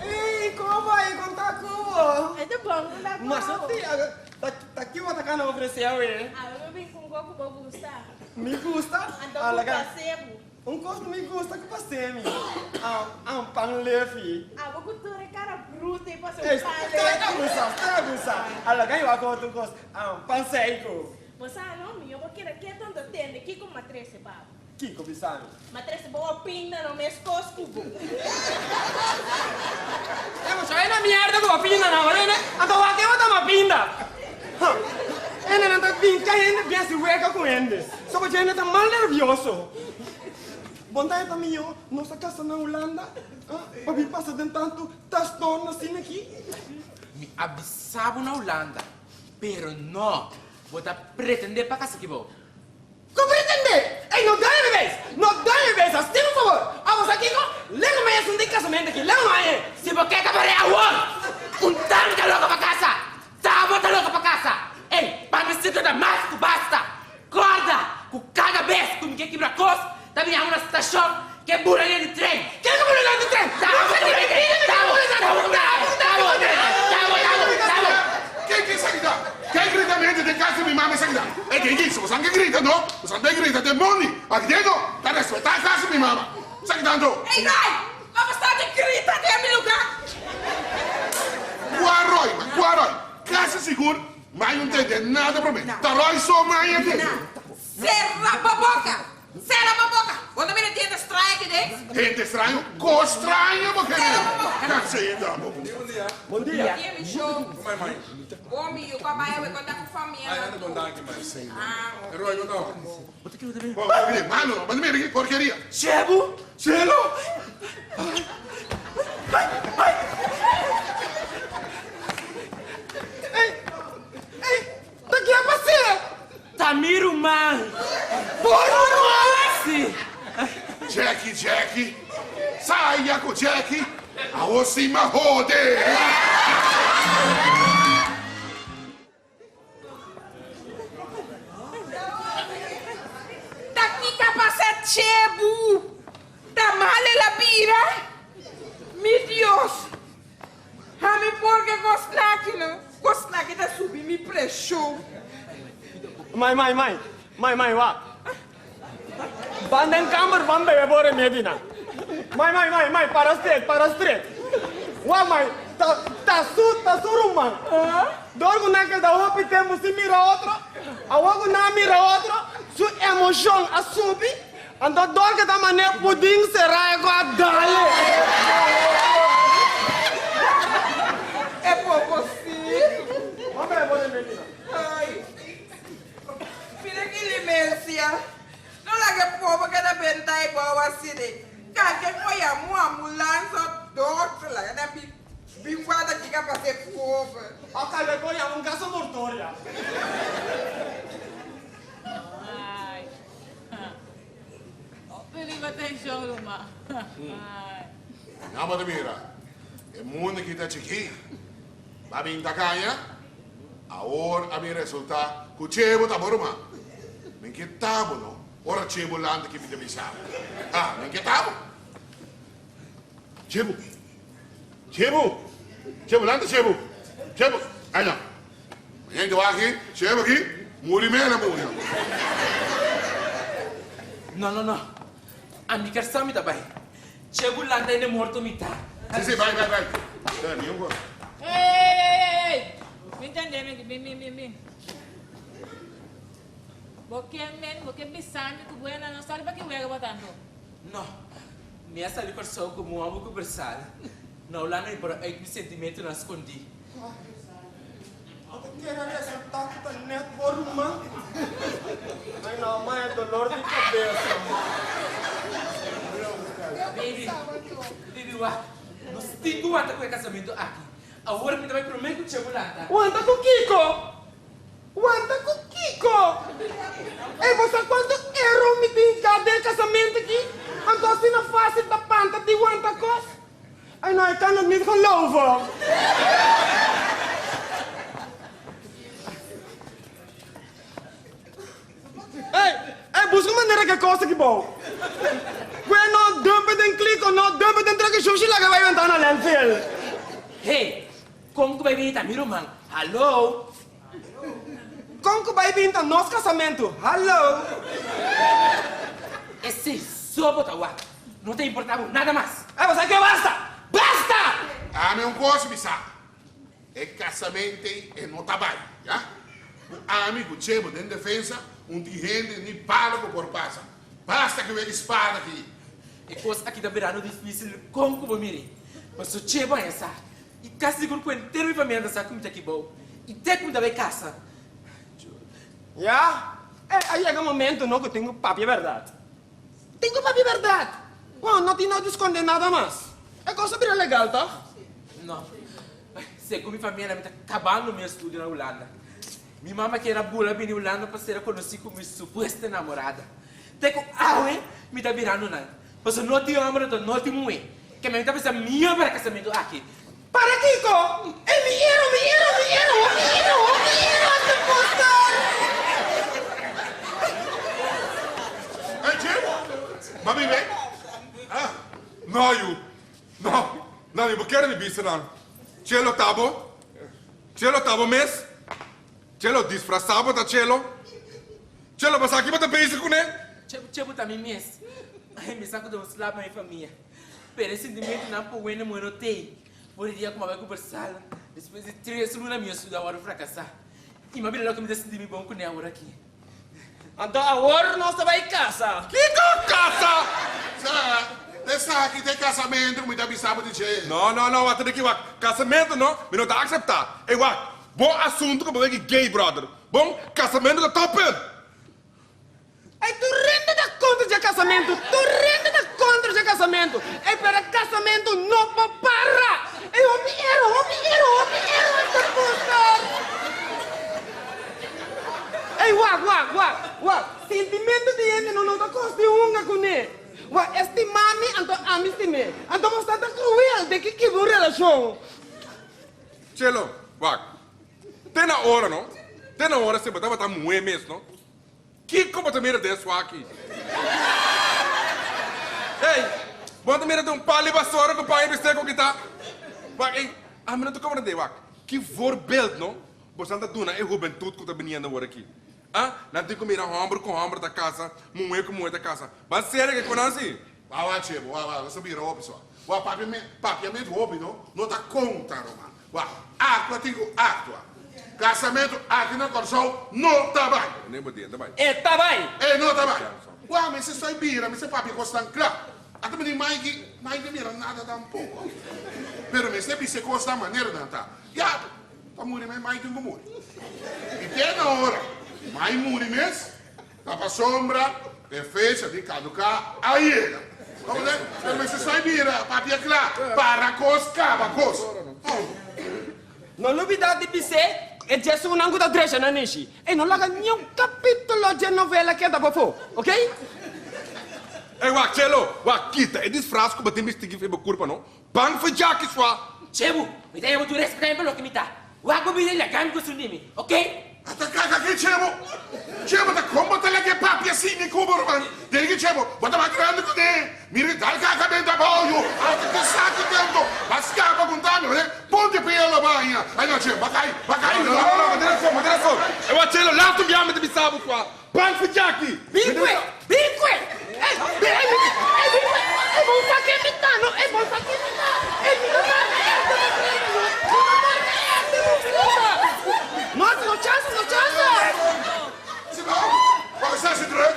Ei, como vai? Como tá com? É de bom, não dá bom. Mas tá aqui o que eu oferecer, ué? Ah, eu vim com um pouco para gostar. Me gusta? Então, com placebo. Coisa me gusta que passei, me. Pang lefi. Ah, vou cultura cara bruta e passar Ei, um tá gusta. Alaga eu acordo com coisa. Pang seiko. Mas não, eu vou querer que tanto tende aqui com matrese, babo. Kiko bisano. Matrese boa pinda no mês coscubo. Mas aí na merda com a pinda não, né? Então aqui eu tô uma pinda. Ele não tá brincando, pensa ueca com ele. Só que ele tá mal nervioso. Bondade também, nossa casa na Holanda, para vir passar de tanto taston assim aqui. Me avisava na Holanda, pero não, vou pretender para casa que vou. Como pretender? Ei, não dá vez! Não dá vez, assim por favor! Vamos aqui, leva mais um de casamento aqui, leva mais! Se você quer cabaré a um tanque louco para casa, tá louco para casa. Ei, para me sentir da máscara, basta! Corda, com cada vez que me quer quebrar coisa, também há uma estação que é buralinha de trem. Quer que eu vou de trem? Quem que sai da? Quem grita mente de casa de mamãe sai da? É quem que isso? Você não grita, não? Você não grita, demônio! Aqui dentro, tá respeitar a casa de mamãe. Sai dando! Ei, Rai! Vamos estar de grita de meu lugar! Guaroi! Casa segura, mas não tem nada pra mim. Tá Roy só mãe aqui. Serra a boca! Serra a boca! Quando me tenta estranha aqui dentro? Gente estranho? Co estranho, porque Caceta! Bom dia. Dia me show. Como é, mãe? Bom, meu, com a mãe eu vou contar com a família. Ai, anda com aqui, mãe. Ah, Roy, não. Mano, mas me porqueria. Chebo? Cielo! Ei, daqui a passeio! Tamiro, mãe! Sim! Jack! Saia com Jack! A ocima rode! daqui capacete chebo! Da male la bira! Meu Deus! A me porca gosnaki da subir me pressou! Mãe, vá! Bandem câmara, vamos beber bora medina! Mãe, para straight! Ué, mãe, tá suruma! Dorgo naquele da roupa e temos se mira outro, a outra não mira outro, sua emoção a subir, anda dorga da maneira pudim será igual a dale! É por você! Vamos beber bora medina! Ai! Filha que limência! Não larga povo que da benta igual assim, né? Quem foi a ambulância, doutor, lá, da biguada que quer fazer povo. A cara foi a um caso mortória! Ai. Pedi atenção, Luma. Ai. Não, mas mira. É mundo que tá aqui. Vai vir da canha. Agora a minha resulta. Que o chebo tá boruma. Nem que tá bom, não? Ora chebo lá que me demisava. Ah, nem que tá bom. Chebo lá, chebo. Aí não. Vem do aqui, chebo aqui. Muri mesmo, muri. Não. A minha questão me dá bem. Chego lá ainda morto me tá. Sim, vai. Dani, eu vou. Ei! Me entendeu, bem. Porque bisando que buena não sabe para que huega botando. Não. Minha sali pessoa como amo conversar. Não lá nem para aí que sentimento não escondi. Quero essa tanta net por uma. Ai não, mãe, é dolor de cabeça. Baby, nós temos que aguentar com o casamento aqui. Agora me vai prometer que chego lá, tá? Aguenta com Kiko! Ei, você quanto erro me tem cadê casamento aqui? Então se não faz da panta de wanta kos. Ai não, ik kan het niet geloven. Hey, busca maneira que costa que bom. Quando não dumpa den clico, não dumpa den traga sushi lá que vai entrar na landfill. Hey, como que vai vir tá, miro, man? Hello? Como que vai vir tá nosso casamento? Hello? Esse só botar o ar. Não tem importado nada mais. É você que basta! Basta! A mim coisa me sabe. É casamento e não trabalho, já? O amigo chego de defesa, de rende nem para por passa. Basta que eu espada aqui. E coisa aqui da verano difícil, como que vou mirar? Mas o chego é essa. E quase com o inteiro e família dessa comida aqui bom. E até como da casa. Já? Aí chega um momento não que eu tenho papi verdade. Tenho papi verdade. Não tenho nada de esconder nada mais. É coisa bem legal, tá? Não. Segundo minha família, me está acabando meu estudo na Holanda. Minha mãe que era bula bem na Holanda para ser conhecida como minha suposta namorada. Até que me está virando nada. Mas eu não tenho amor, não tenho mulher. Que me está pensando minha para casamento aqui. Para, Kiko! Me hero! Ei, tio! Mami, vem! Não, eu. Não, eu quero me bicho, não. Chelo tabo? Chelo tabo, mes? Chelo disfrazado, tá chelo? Chelo, mas aqui você pensa com ele? Chego também mês. Me saco de um slap na minha família. Pero esse sentimento não pode ir no tem. Por dia como vai conversar. Depois de 3 lunas minha estudo agora fracassar. E mas logo me dá sentir bom com ela aqui. Então agora nós vai casa. Que casa? Essa aqui tem casamento, me dá bisabo de che. Não, até daqui, casamento não, me não tá aceitar. Ei, bom assunto que você gay, brother. Bom, casamento da top. Ei, tu rende da conta de casamento. Ei, para casamento não para. Ei, homem, esta puta. Ei, wag. Sentimento de gente não dá costa uma com ele. Estimar-me, então ame-me. Então você está cruel de que uma relação. Chelo, tem na hora, não? Tem na hora você botar muito mesmo, não? Que comportamento desse aqui? Ei, bota mira de um pali vassoura com o pai besteira com que tá. Ei, a menina tu compreende, que voorbeeld, não? Você anda duna, é juventude que tá vindo agora aqui. Não tem que mirar ombro da casa, mulher da casa. Mas sério que conhece? Vai, Chebo, você virou, pessoal. Papi, é muito óbvio, não dá conta, Romano. Água, digo, água. Casamento aqui na Corsol não tá bem. Nem podia, tá bem. Tá bem. Não tá bem. Mas você só bira, mas você papi costa claro. Até me diz mais que mira nada tampouco. Pero me sempre se costa maneira não tá. Já, tá muri mais tem como. E tem na hora. Mais muri mesmo. Tá pra sombra, é fecha de caducar aí ela. Vamos ver? Mas você só bira, papi é claro. Para cosca, Não novidade de você. É just um ângulo da drecha na nishi. E não larga nenhum capítulo de novela que dá para for, ok? Ei, Chelo, quita, é disfraz que batemos de que culpa, não? Bang foi já que sua. Chego, me dá muito respeito pelo que me dá. Wago me dá ganho com o sunimi, ok? Até caga aqui, Chebo, tá como tá lá que papi assim, me cubro, mano. Tem que Chebo, bota mais grande que tem. Mira, dá caga bem da bolho. Até que saco dentro. Mas capa com tamo, né? Ponte pela banha. Aí não, Chebo, vai cair. Não, moderação. Eu Chelo, lá tu me ama de bisabo, sua. Bang foi já aqui. Binque! Vamos fazer mitano! Vamos fazer Nossa, não chance! Se não, vai ser se drag.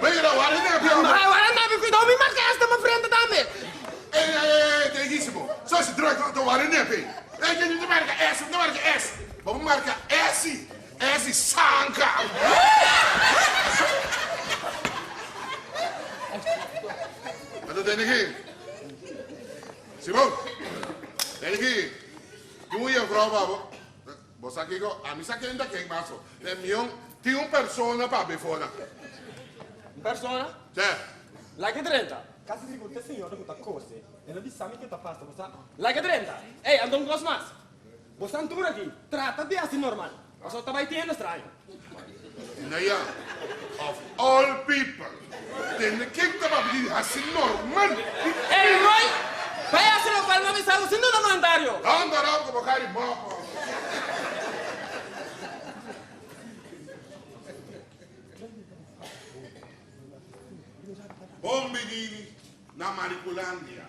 Vem lá, olha, né, pior. Agora não, cuidado, me marca esta uma frente também. Ei, teguíssimo. Só se drag, não olha, né, pi. Ei, que não marca S, não marca S. Vamos marcar S. S sanca. Mas tem aqui. Simão, tem aqui. Tu ia prova, você aqui, a mim sabe ainda quem mais? Tem uma persona para fora. Persona? Cioè, Like 30. Casi digo, te senhora que tá cose. Ela disse sabe que tá pasta, você? Like 30. Ei, Anton Cosmas. Você antura aqui. Trata de assim normal. Você tá vai ter estranho. Naya, of all people, tem que estava pedindo assim normal. Ei, Roy! Vai a ser o palma avisado sem no mandario. Anda lá como cari mopo. Bom menino na Mariculândia.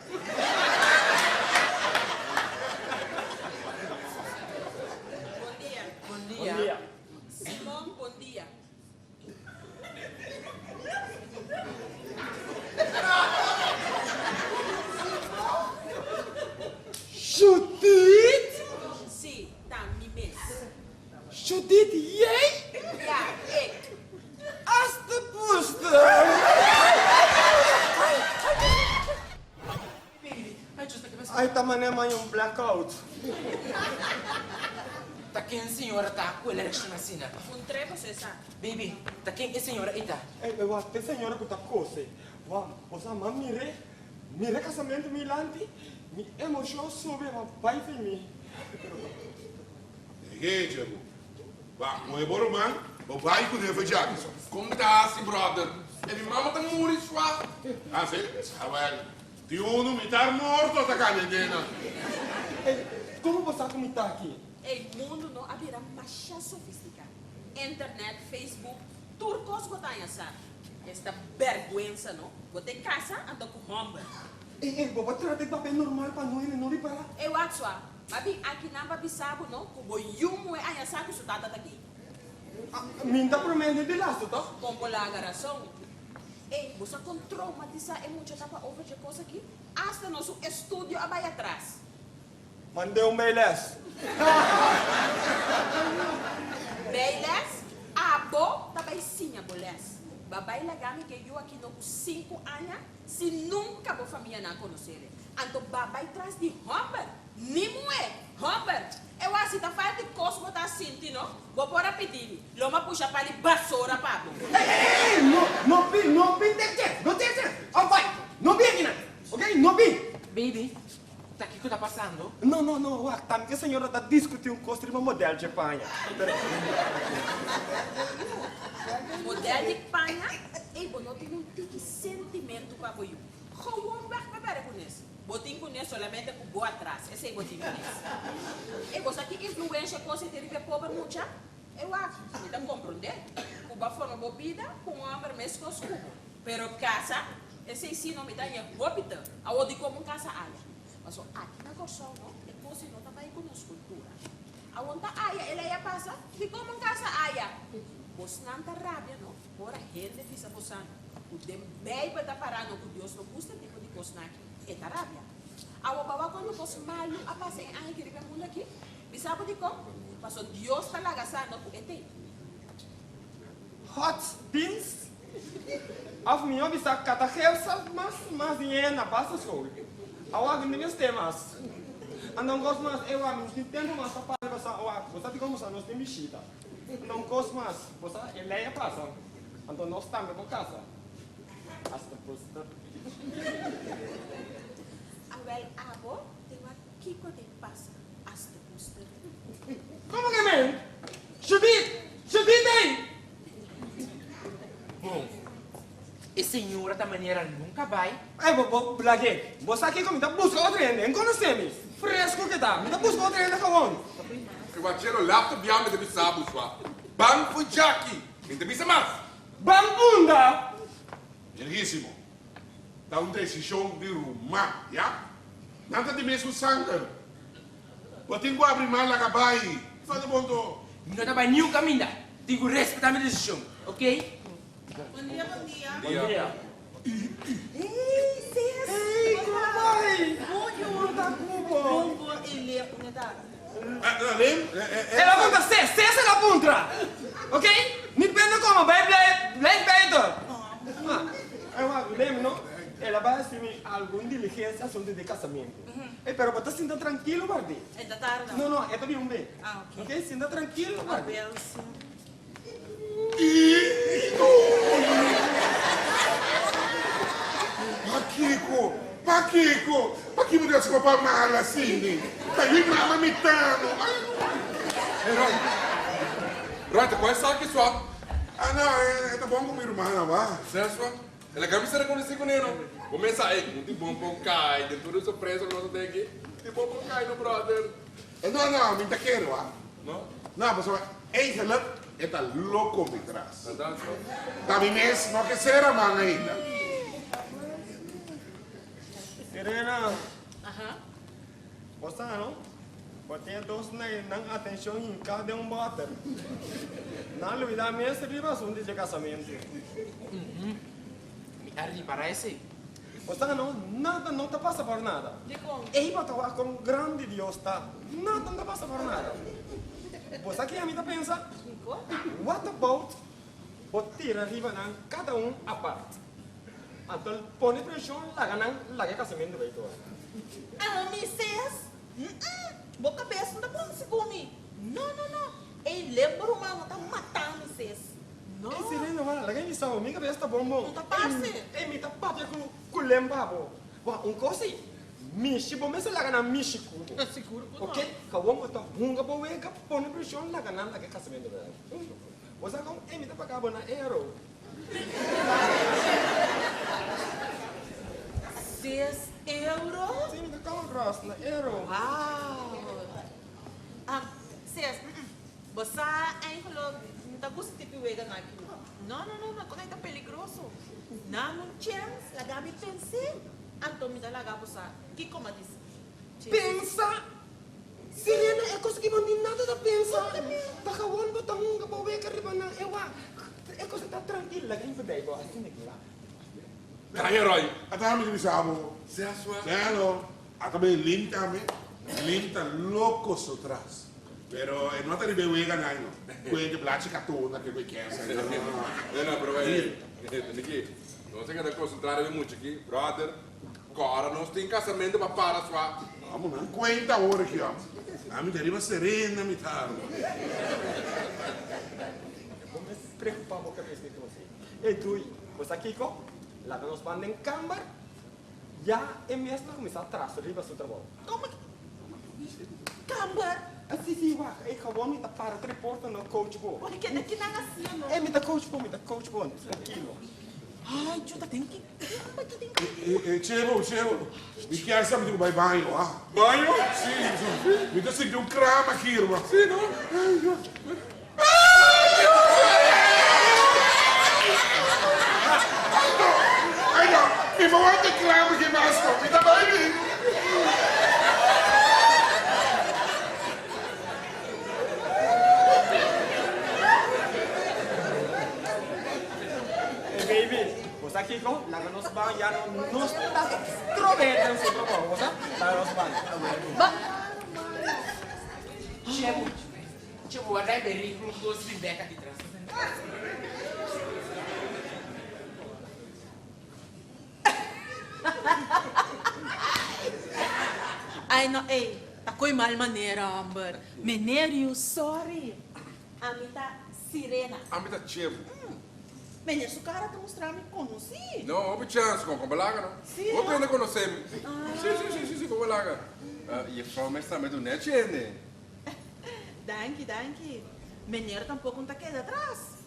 Bom dia. Bom Bom dia. dia. Simão, bom dia. Judith? Sim, tá, me mesmo. Judith, yay! Ja, ik. Hasta pusta! Ai, justa que Ai, tá mané mãe um blackout. Tá quem a senhora tá com election assim, né? Um trevo, você sabe. Baby, tá quem a senhora ita? Ei, eu até senhora que tá cose. Vá, você mãe mire casamento milante. Me emocionou sobre a pai de mim. Ninguém, Diego. Vá, não é bom, man. O pai que deve Jackson. Como tá assim, brother? Ele mama tá muri suave. Ah, sim? Ah, well. Ti uno mi tar morto ta canedena. Ei, como você como tá aqui? Ei, mundo não abrirá mais sofisticado. Internet, Facebook, turcos gotanha, sabe? Esta vergüenza, não? Vou ter casa, ando com romba. Ei, vou tratar de papel normal para não ir para. Eu acho, mas aqui não vai saber, não? Como eu é a sabe que isso tá aqui. Minta promete de laço, tá? Como lá a razão. Ei, você com traumatizar é muito tapa over de coisa aqui. Hasta nosso estúdio abai atrás. Mandei um mail-less. Beiles, abo, também sim, abolés. Babai lagami que eu aqui no 5 anos, se nunca vou família não conhecer. Então babai traz de Humber, nimo é Humber. Eu acho que tá falando de Cosmo tá sentindo, vou pôr a pedir. Loma puxa para ali basura, Pablo. Ei, não tem que. Oh, vai, não vi aqui, não. Ok? Não vi. Baby, tá aqui que tá passando? Não, também que a senhora tá discutindo com o modelo de Espanha. Modelo de Espanha, ei, bom, não tem um tique sentimento para o como vai com isso? Botinho com isso solamente com boa atrás. Esse é o botinho com isso. E você que influência coisa ter que pobre muita? Eu acho, me dá compreender. O bafão bebida com o amor mesmo com os cubos. Pero casa, esse ensino me dá em bobita. Aonde como casa aia. Mas aqui na Corsão, não, é coisa não também com a cultura. Aonde aia, ela ia passar, de como casa aia. Você não tá rábia, não? Bora gente fica passando. O dem bem para parar, não, que Deus não custa tipo de coisa aqui. É tarabia. A baba quando fosse malu a passar em ano que ele mundo aqui, sabe de como? Passou Deus está lá gastando com ET. Hot beans? Af minha bisa kata helsa mas hiena passa sou. Awag ninguém temas. Andam gosto mas eu amo que tempo mas para passar awag. Você tem como nós tem bichita. Andam gosto mas você ele é passa. Andam nós estamos por casa. Hasta posta. Well, abo, tem uma kiko de passa. Hasta posta. Como que é? Judith aí! Bom, a senhora da maneira nunca vai. Ai, vou blaguei. Você aqui como tá busca outro ainda, conhecemos. Fresco que tá, me tá busca outro ainda com onde? Eu vou tirar o laptop de ame de bisabu suave. Bang for Jackie. Inte bisa mais. Bambunda! Jerguíssimo. Dá uma decisão de rumar, já? Nada de mesmo sangue. Botinho que abrir mais lá cabai. Faz bom to. Não vai nenhum caminho. Digo, respeitar a minha decisão, ok? Bom dia, bom dia. Bom dia. Ei, Cés. Ei, como vai? Bom, Tá como bom? bom, ele é unidade. Ela conta cessa na puntra. Ok? Niet bent komen, blijf buiten. Eu lembro, não? Ela vai assumir alguma diligência sobre de casamento. Pero você sinta tranquilo, Barbie. É da tarde. Não, é também um bem. Ah, ok. Ok? Sinta tranquilo, Barbie. Kiko, ma chi mi deve scopare male assim? Ma io mamma mi tamo. Roy, te conhece aqui só? Ah, não, tá bom com minha irmã, vá. Certo? Ela quer me ser reconhecido com ele. Começa aí, muito bom para o Kai, de tudo surpresa que nós temos aqui. Muito bom para o Kai, no brother. Não, me tá querendo, vá. Não? Não, pessoal, eigenlijk é tá louco me traz. Verdade, só. Tá me mesmo, não que será man ainda. Sirena, Aham. você não? Botei dois nang atenção em cada bater. Na luida mesmo riba sundi de casamento. Me arriba, parece. Você não, nada não te passa por nada. De como? Ei, bota com grande Deus tá. Nada não te passa por nada. Você que a mim pensa? What about? Botar arriba nang cada a parte. Então, põe pressão lá que casamento vai todo. Ah, Mrs. Boca cabeça não tá bom se comigo. Não. Ele lembra o mano, tá matando Mrs. Não. Ei, Sirena, vai, lá que me salva, minha cabeça tá bom. Não tá passe. Ei, me tá papia com lembra, bo. Coisa, mishi, bom, mas lá na mishi cubo. Seguro que Ok? Kawang ko to, hunga ba wega, põe pressão lá que casamento vai. Você como, ei, me tá pagando na euro. 6 euros? Sim, me tá com gross na euro. Uau! Sis, você ainda não tá gostando de pegar naquilo? Não, quando é peligroso. Não chance, lagar me pensei. Então me dá lagar você. Que como disse? Pensa! Sirena, é coisa que não tem nada de pensar. Tá kawang ba tá hunga ba wega riba na ewa. É coisa tá tranquila, que não vai igual assim lá. Kai, Roy. Até me disse, amo. Certo? Claro, até me linta louco so atrás. Pero não tá de beber ganhar, não. Coelho de plática toda que eu quero. Não, pero aí, Niki, não sei que tá concentrado muito aqui, brother. Agora nós temos casamento para parar sua. Vamos, não. 50 horas aqui, ó. A me deriva serena, me tá. Vou me preocupar com a cabeça de você. Ei, tu, você aqui, lá nos bandem câmara, já é mesmo começar atrás, riba do trabalho. Como que? Cambar? Sim, ei, kawang me tá para reporta no coach bo. Porque daqui não é assim, não. Eh, me tá coach bo, tranquilo. Ai, Juta, tem que... Chego. Me quer saber que vai banho, ah? Banho? Sim. Me dá sentir um crama aqui, irmão. Sim, não? Ai, não. Me vou até crama aqui, mas me dá banho. Baby, você aqui com lá nos banhos já não está extrovertido no trabalho, você? Lá nos banhos. Tipo, andar bem com duas bibecas de trás. Ai, não, ei, tá com mal maneira, Amber. Menério, sorry. A mim tá Sirena. A mim tá cheio. Menério, se o cara tá mostrando, me conheci. Não, houve chance com balaga, não? Sim, Vou não? aprender a conhecer. Sim, com balaga. E a forma está meio do net, né? Danke. Menério tampouco não tá aqui atrás.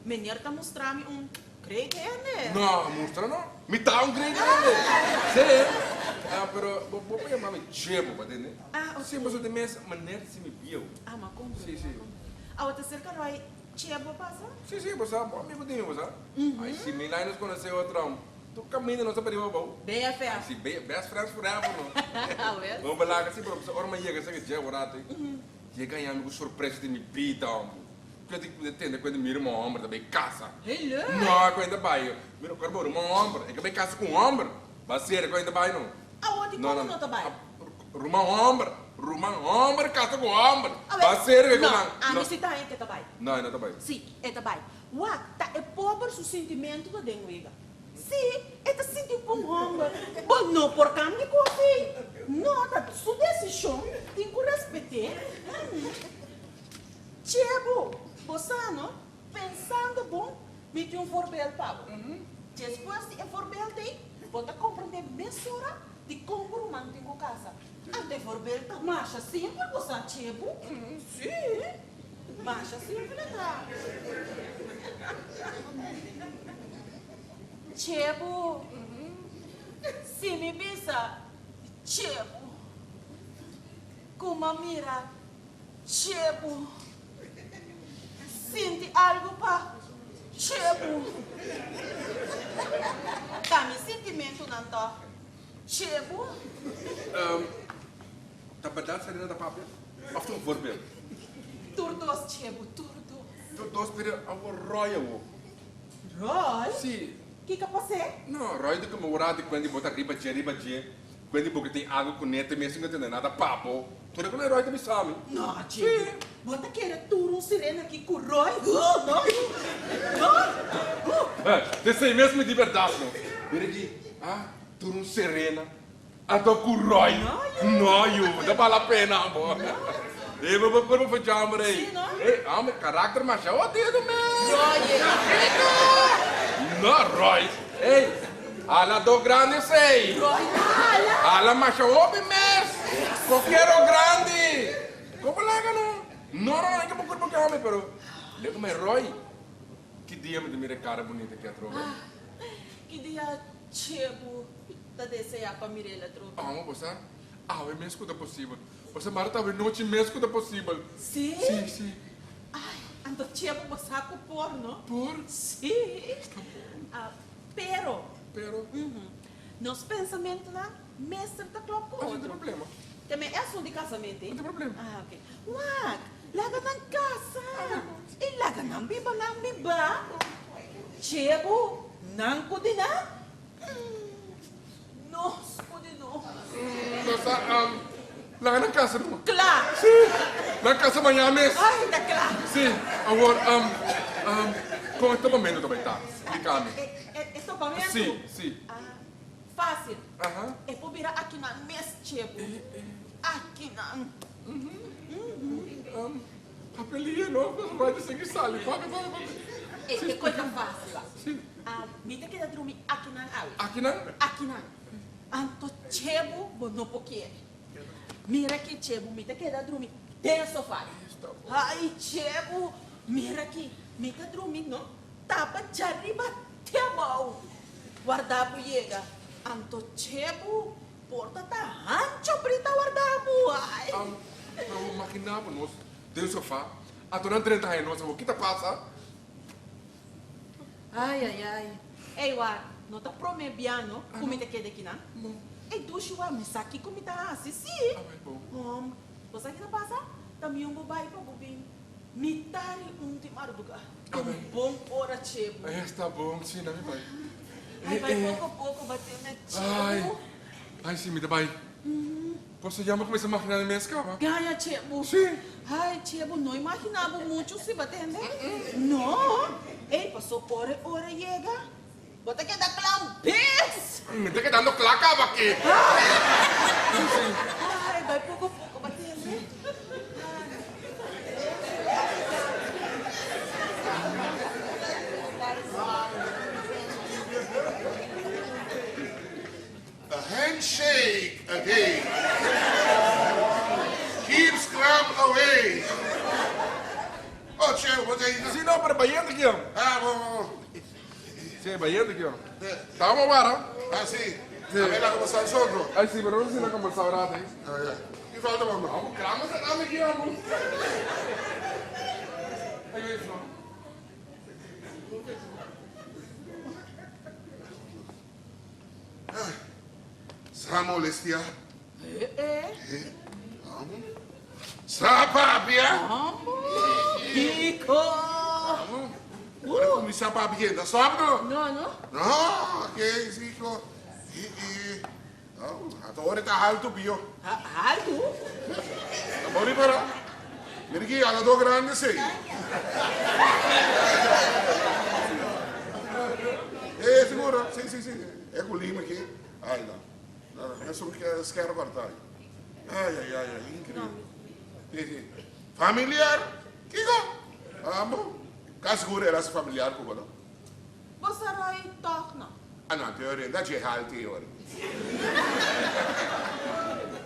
Menério tá mostrando creio que é, né? Não, mostra não. Me dá um grande, né? Sim. Pero vou pegar mais cheio, para entender? Ok. Sim, mas eu tenho essa maneira de se me viu. Mas como? Sim. A outra cerca vai Chebo passa? Sim, você é bom amigo dele, você. Aí se me lá nos conheceu outro, tu caminha não sabe o bom. Bem a fé. Se best friends forever, não. Vamos lá, assim, para você, ora chega, você que já orado. Chega aí amigo surpresa de me pita, porque eu tenho que entender quando me irmão homem também casa. Hello. Não, quando vai, mira o corpo irmão homem, é que bem casa com um homem, vai ser quando vai não. Aonde como não tá bem? Rumah homem, casa com homem, vai ser que não. não. Não, se tá aí que tá bem. Não, não tá bem. Sim, é tá bem. Uau, tá é pobre o sentimento da denguiga. Sim, é tá sentindo com homem. Bom, não por causa de coisa. Não, tá sua decisão, tem que respeitar. Chebo, você não? Pensando bom, me tem um forbel pago. Depois de forbel tem, você compreender bem, senhora? de como manter com casa. Até volver da marcha sempre você chego. Sim. Marcha sempre lá. Chego. Se me bisa, chego. Como mira, chego. Sente algo para chego. Dá-me sentimento não tá. Chego. Dat bedacht zijn dat papje? Of toch voorbeeld? Turdos, chego, turdos. Tot dos per ao roya wo. Roy? Sim. Que você? Não, roya de como ora de quando botar riba je. Quando porque tem água com neta mesmo não tem nada papo. Tudo com roya de bisami. Não, chego. Bota que era turun sirena aqui com Roy. Não. Desse mesmo de verdade não. Vira aqui. Turun serena. Ato com roya. Não, eu, dá vale a pena, amor. Ei, vou pôr uma jammer aí. Sim, não? Ei, meu caráter mas é o dedo mesmo. Roy, Não, Roy. Ei, ala do grande sei. Roy, nada. Ala mas é o mesmo. Qualquer o grande. Como lá não? Não, é que eu vou pôr uma jammer, pero lembra me Roy. Que dia me de mira cara bonita que é trova. Que dia chego da desejar para Mirella troca. Mas você? É mesmo que é possível. Você mara tá vendo noite mesmo que é possível. Sim? Sim. Ai, ando chego você com porno. Por? Sim. Pero, Pero, nos pensamentos lá, mestre tá claro com não tem outro. problema. Também é assunto de casamento, hein? Não tem problema. Ok. Wag, laga ng casa. E laga ng biba. Chego, nang ko din na. Nos ko din no. Nossa, lá na casa não. Claro. Na casa amanhã mesmo. Ai, tá claro. Sim, agora, com este momento também tá. Explica-me. Ito pa mesmo? Sim. Fácil. Aham. É por virar aqui na mesa, chego. Aqui na. Papelinha, não, vai de seguir sali. Paga. É coisa fácil. Sim. Mita que da dormir aqui na água. Aqui não? Aqui na. Anto chego, no porque. Mira que chego, mita que da dormir dentro do sofá. Ai, chego, mira aqui, mita dormir, não? Tapa de arriba, te mal. Guardar chega. Anto chego, porta tá ancho preta guardar ai. Para maquinar para nós, dentro do sofá. A dona 30 anos, o que tá passa? Ai. Ei, War, não tá promebiano, comida que é daqui, não? Não. Ei, ducho, War, mas aqui comida assim, sim. Bom. Você aqui não passa? Também um bobai para bobinho. Mitari ultimar lugar. Bom hora, chego. Está bom, sim, não me vai. Ai, vai pouco a pouco bater na chego. Ai, sim, me dá bem. Você já me começa a maquinar na minha escava? Ganha, chego. Sim. Ai, chego, não imaginava muito se bater, né? Não. Ei, passou hora chega. Bota que dá clown, pés. Me está quedando clacava aqui. Ai, vai pouco a pouco bater, né? A handshake a day keeps clown away. Oh, Che, wat is dat? Sim, não, para banhando aqui, ó. Bom. Sim, banhando aqui, ó. Tá uma vara. Sim. A ver lá como está el sogro. Ai, sim, mas não sei como está ahora, hein? Que falta, mamá? Vamos, crama, você tá aqui, ó. Aí, isso. Sa molestia. Vamos. Sa papia. Kiko. Mi sa papia, da sabno? Não. No, que zico. Agora tá alto bio. Algo? Bori para. Mirgi ala do grande sei. Seguro. Sim. É com lima aqui. Ai, não. É só que as quero cortar. Ai, incrível. Sim. Familiar? Kiko? Amo. Cá seguro era familiar com você? Você vai tocar, não? Ah, não, teoria, dá de errar a teoria.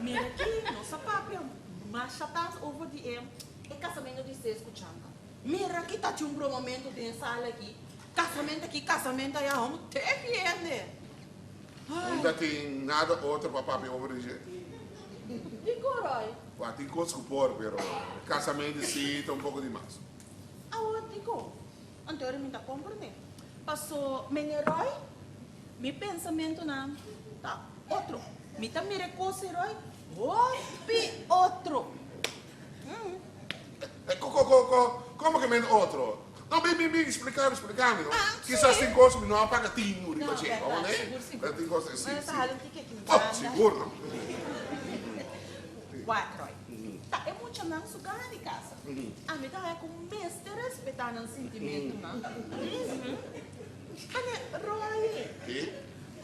Mira aqui, nossa papel. Mas já tá over de em. É casamento de seis escutando. Mira aqui, tá tinha um momento de sala aqui. Casamento aqui, casamento aí, vamos ter que né? Não tem nada outro para papel over de. E Roy? Tem coisas que pôr, pero casamento sim, tá um pouco demais. Aonde digo? Anterior me tá compreendendo. Passou, Roy? Mi pensamento não. Tá, outro. Me tá mire coisa, Roy? Opi, outro. Como que é outro? Não, me explicar, não? Ah, Quizás tem coisas que não apaga tinho, Não, riba, verdade, né? seguro. Tem coisas assim. Mas tá, não tem que Oh, seguro. Roy. Tá, é muito não sugar de casa. A mim tá é com mestre respeitar no sentimento, não? Roy. E?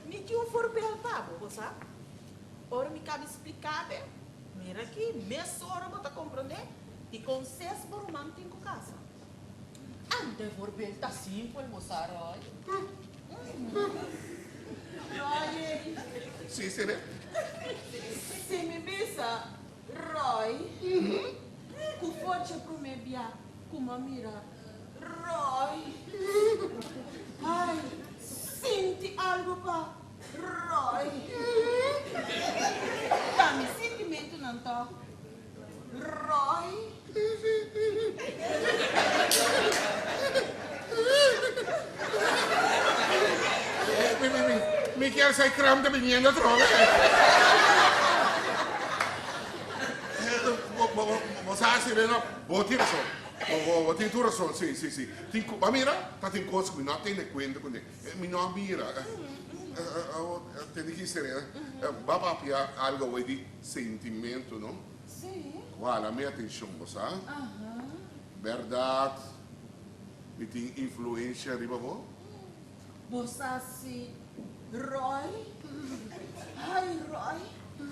Me tinha um forbel, tá, você? Ora me cabe explicar, né? Mira aqui, mesmo hora você compreender? E com seis romântico casa. Ante forbel tá simples, moça, Roy. Roy. Sim, né? Se me bisa, Roy. Ku forte pro me bia, kuma mira. Roy. Ai, senti algo pa Roy. Dá-me sentimento não tá? Roy. Me quer sair crame da menina droga. Você acha, Helena? Vou ter razão, sim. Mas mira, tem coisas que não tem conta com ele. Me não mira. Tem que ser, vai papiar algo de sentimento, não? Sim. Olha, minha atenção, você. Verdade. E tem influência de você? Você se Roy? Ai, Roy,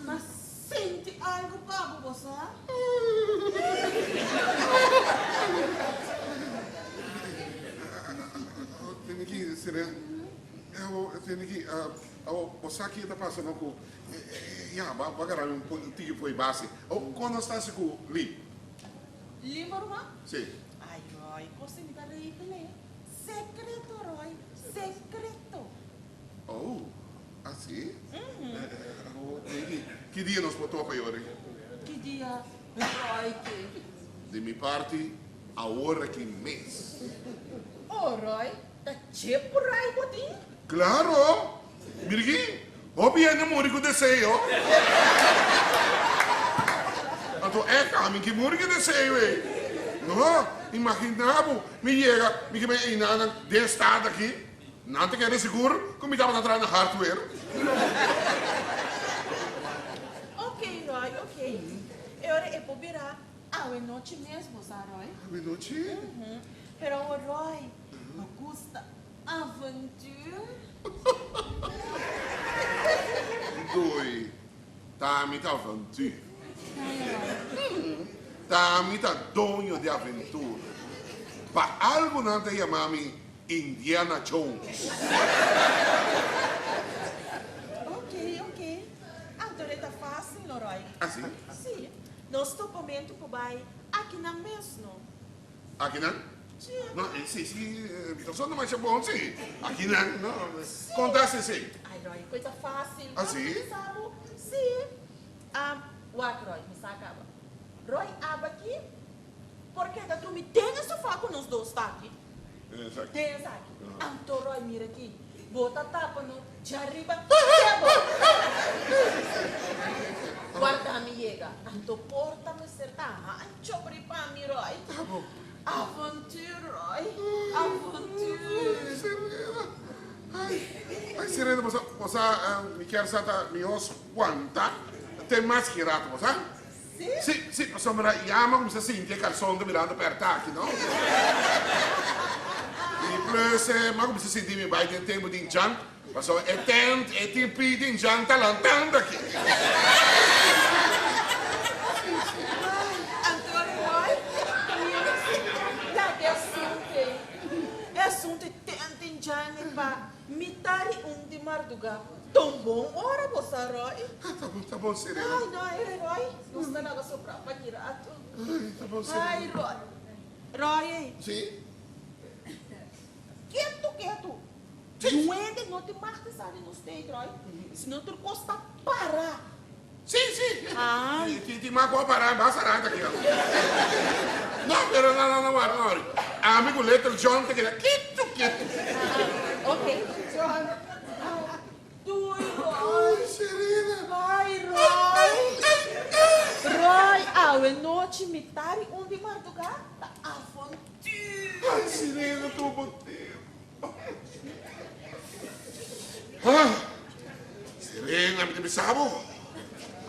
mas sente algo para você? Tem que ser. Tem que. Você aqui está passando com. Vai agarrar um pouquinho foi base. Quando está com o Li? Li, irmã? Sim. Ai, Roy, você me dá aí, né? Secreto, Roy, secreto. Oh, assim? Que dia nos botou para hoje? Que dia, Roy, que? De minha parte, a hora que mês. Oh, Roy, tá tipo Roy, botinho? Claro! Mirgi, obvio namoro com desejo. Então é caminho que morre que desejo, não? Imaginava, me chega, me que me inana de estado aqui. Não te quero seguro, como estava atrás na hardware. Ok, Roy, ok. Agora é para virar a noite mesmo, sabe, Roy? A noite? Pero, Roy, me gusta aventura. Doi, tá me tá aventura. Tá me tá dono de aventura. Para algo não te chamar-me Indiana Jones. Ok. Agora tá fácil, Roy. Assim? Sim. Nós topamento por vai aqui na mesmo. Aqui não? Não, sim. Só não mais é bom, sim. Aqui não. Conta-se, sim. Ai, Roy, coisa fácil. Assim? Sabe? Sim. What, Roy? Me saca. Roy, aba aqui. Porque tu me tem esse sofá com nós dois, tá aqui? Exato. Tem essa aqui. Então, Roy, mira aqui. Bota tapa no de arriba. Guarda me chega. Então, porta me acertar. Ancho para mim, Roy. Tá bom. Aventura, Roy. Aventura. Ai, Serena, você me quer saber meus quanta? Tem mais que rato, você? Sim, você me chama como se sentia calção de mirando perto aqui, não? E plus, mas como se sentia me vai de tempo de jant, mas é tent, é tipo de jant talantando aqui. Antônio, Roy. É assunto tente Jane pa, mitari di marduga. Tombong ora bossa Roy. Tá bom, Serena. Ai, não, Roy. Não está nada sobra para tirar. Tá bom, Serena. Ai, Roy. Roy, Sim? quieto. Duende não te marques ali no stage, Roy. Senão tu costa parar. Sim. Ai. Ti magoa parar, basta nada aqui. Não, pero não. Amigo Little John te queria quieto. Ok, John. Roy. Serena. Ai, Roy. Roy, a noite mitari di madrugada. Avanti. Ai, Serena, tô botando. Serena, me sabo.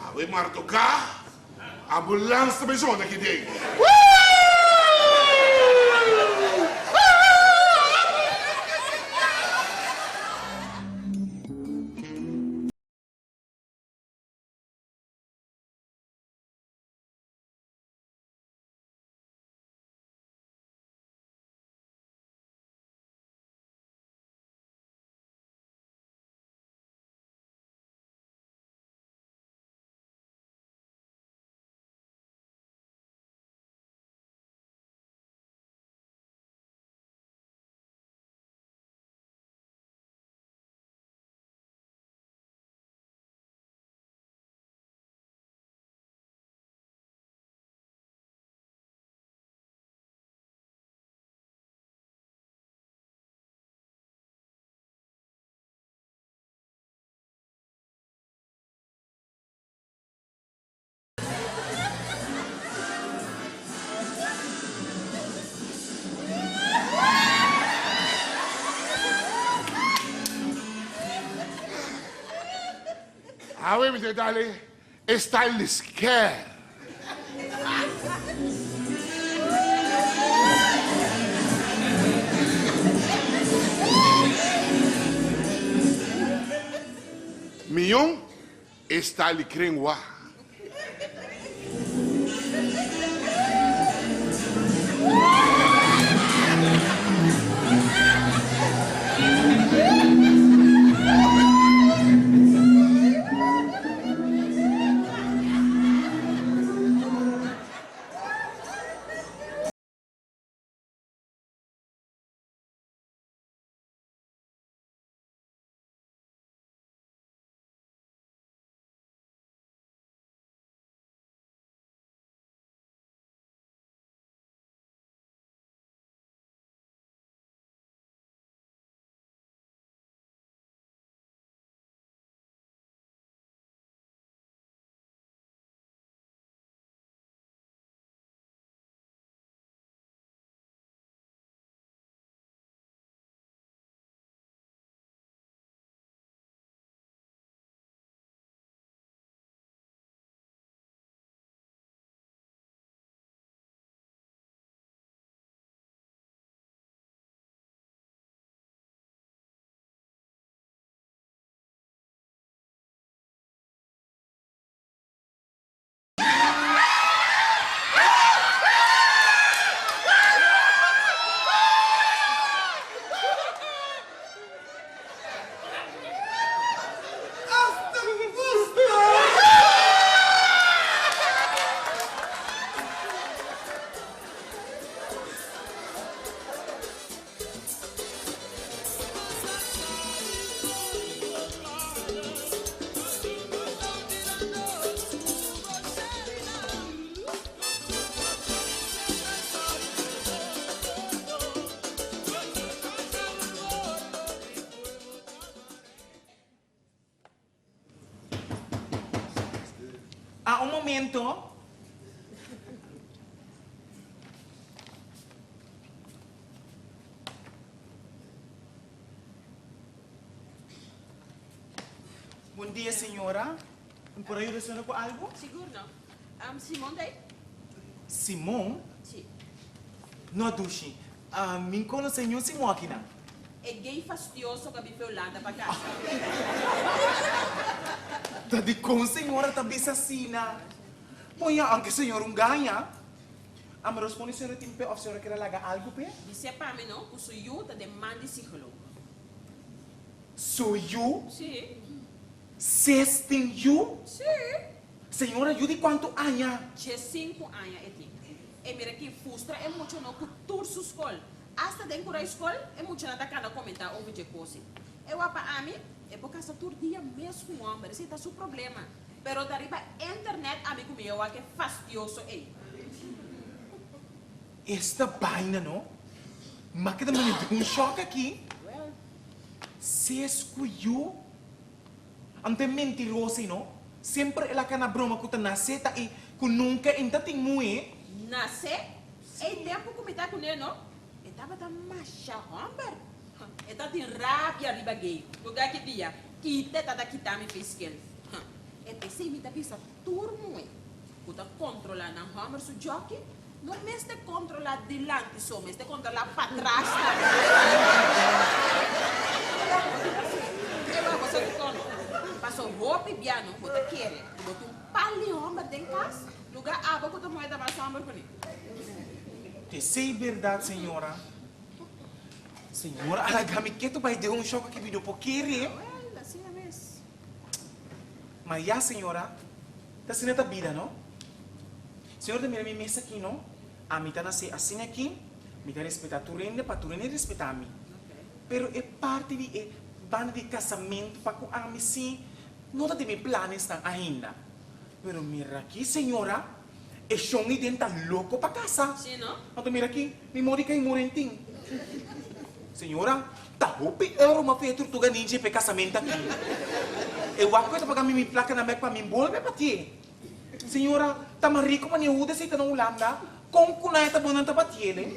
Awe martoka. Ambulância me zona aqui dentro. Awe me dale, está el scare. Mion está el crengua. Un momento. Bom dia, senhora. ¿Por ahí resuena con algo? Seguro. Simon daí? Simon? Sim. No, Dushi. Me conhece o senhor Simon aqui, não? É gay fastidioso que vive Holanda para casa. Tá de com senhora também assassina. Põe anche senhor ganha. A me responde senhora timpe of senhora quer lagar algo pe? Disse para mim não, que sou eu que demanda psicólogo. Sou eu? Sim. 16 you? Sim. Senhora, eu de quanto anos? Che 5 anos é tempo. E mira que frustra é muito no cultura sua escola. Hasta dentro da escola é muito nada cada comentar over de coisa. Eu apa a mim é porque essa todo dia mesmo homem, esse é o problema. Pero dariba internet amigo meu que é fastidioso aí. Esta vaina, não? Mas que também me choque aqui. Well, Se escolheu, ante mentiroso, não? Sempre ela que na broma que tá nasceta e que nunca ainda tem muito. nasce é tempo que me tá com ele, não? Eu tava da macha homem. Eu tava de rabia riba gay. Lugar que dia, que te tá daqui tá me fez que ele. Eu pensei me tá pensando turmo, que tá controlar na homem su jockey. Não é mesmo controlar delante só, mas controlar para trás. Eu vou fazer o passou roupa e piano, bota querer. Bota pali homem dentro de casa. Lugar água que tu moeda mais homem com ele. Te sei verdade, senhora. Senhora, alagami que tu vai dar choque aqui vídeo por querer. Well, assim é mesmo. Mas já, senhora, tá sendo a vida, não? Senhora, mira minha mesa aqui, não? A mim tá nascer assim aqui, me tá respeitar tu rende, para tu rende respeitar a mim. Pero é parte de banda de casamento para que a mim sim, não tá de meus planos ainda. Pero mira aqui, senhora, é chão e dentro tá louco para casa. Sim, não? Então mira aqui, me mori kay morenting. Senhora, tá hopi euro uma feia tortuga ninja para casamento aqui. Eu acho que pagar minha placa na mek para mim bolbe para ti. Senhora, tá mais rico para niuda se tá na Holanda. Como kunay tá bonanta para ti, né?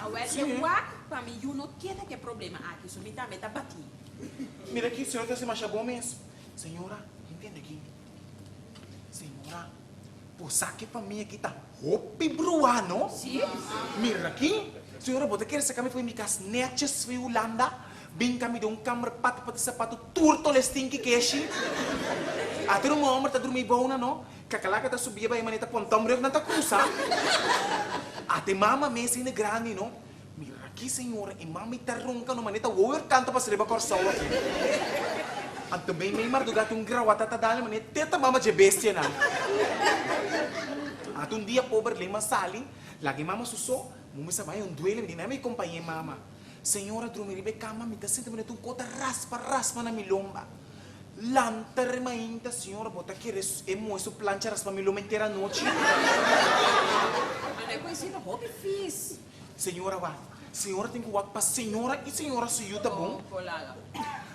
Awel, eu acho para mim, eu não quero que problema aqui, só me dá meta bati. Mira aqui, senhora, tá se macha bom mesmo. Senhora, entende aqui. Senhora, por saque para mim aqui tá hopi bruano. Sim? Mira aqui. Senhora, você quer sacar foi minhas netas foi Holanda? Bem kami de câmera pati sapato turto lestinki keshi. Até uma homem tá dormindo bom, não? Kakalaka tá subia ba manita pontom reu na tá cruza. Até mama mesa ina grande, não? Mira aqui, senhora, e mama tá ronca no manita over canto para serba corção aqui. At também may mardugat yung grawata tá dali manita teta mama de bestia na. At um dia pobre lima sali, lagi mama suso, mumisa mai duele hindi na may companhia mama. Senhora, drumiribe cama, me dá senta manita um cota raspa na milomba. Lanter mainta, senhora, bota que é moço plancha raspa milomba inteira noite. Mas é conhecido, hobby fiz. Senhora, va. Senhora tem que ir para senhora e senhora se ajuda bom. Colega.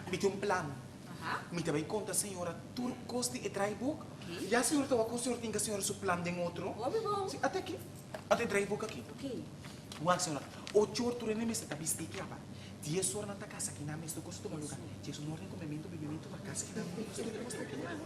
Me tem plano. Aham. Me também conta, senhora, tur coste e try book. E a senhora estava com a senhora tem que a senhora seu plano de outro. Hobby bom. Sim, até aqui. Até try book aqui. Ok. Uau, senhora. 8 horas tu nem me está bistiki apa. 10 horas na casa que na mesa do costo do lugar. Jesus não tem comimento, bebimento na casa que na mesa do costo do lugar.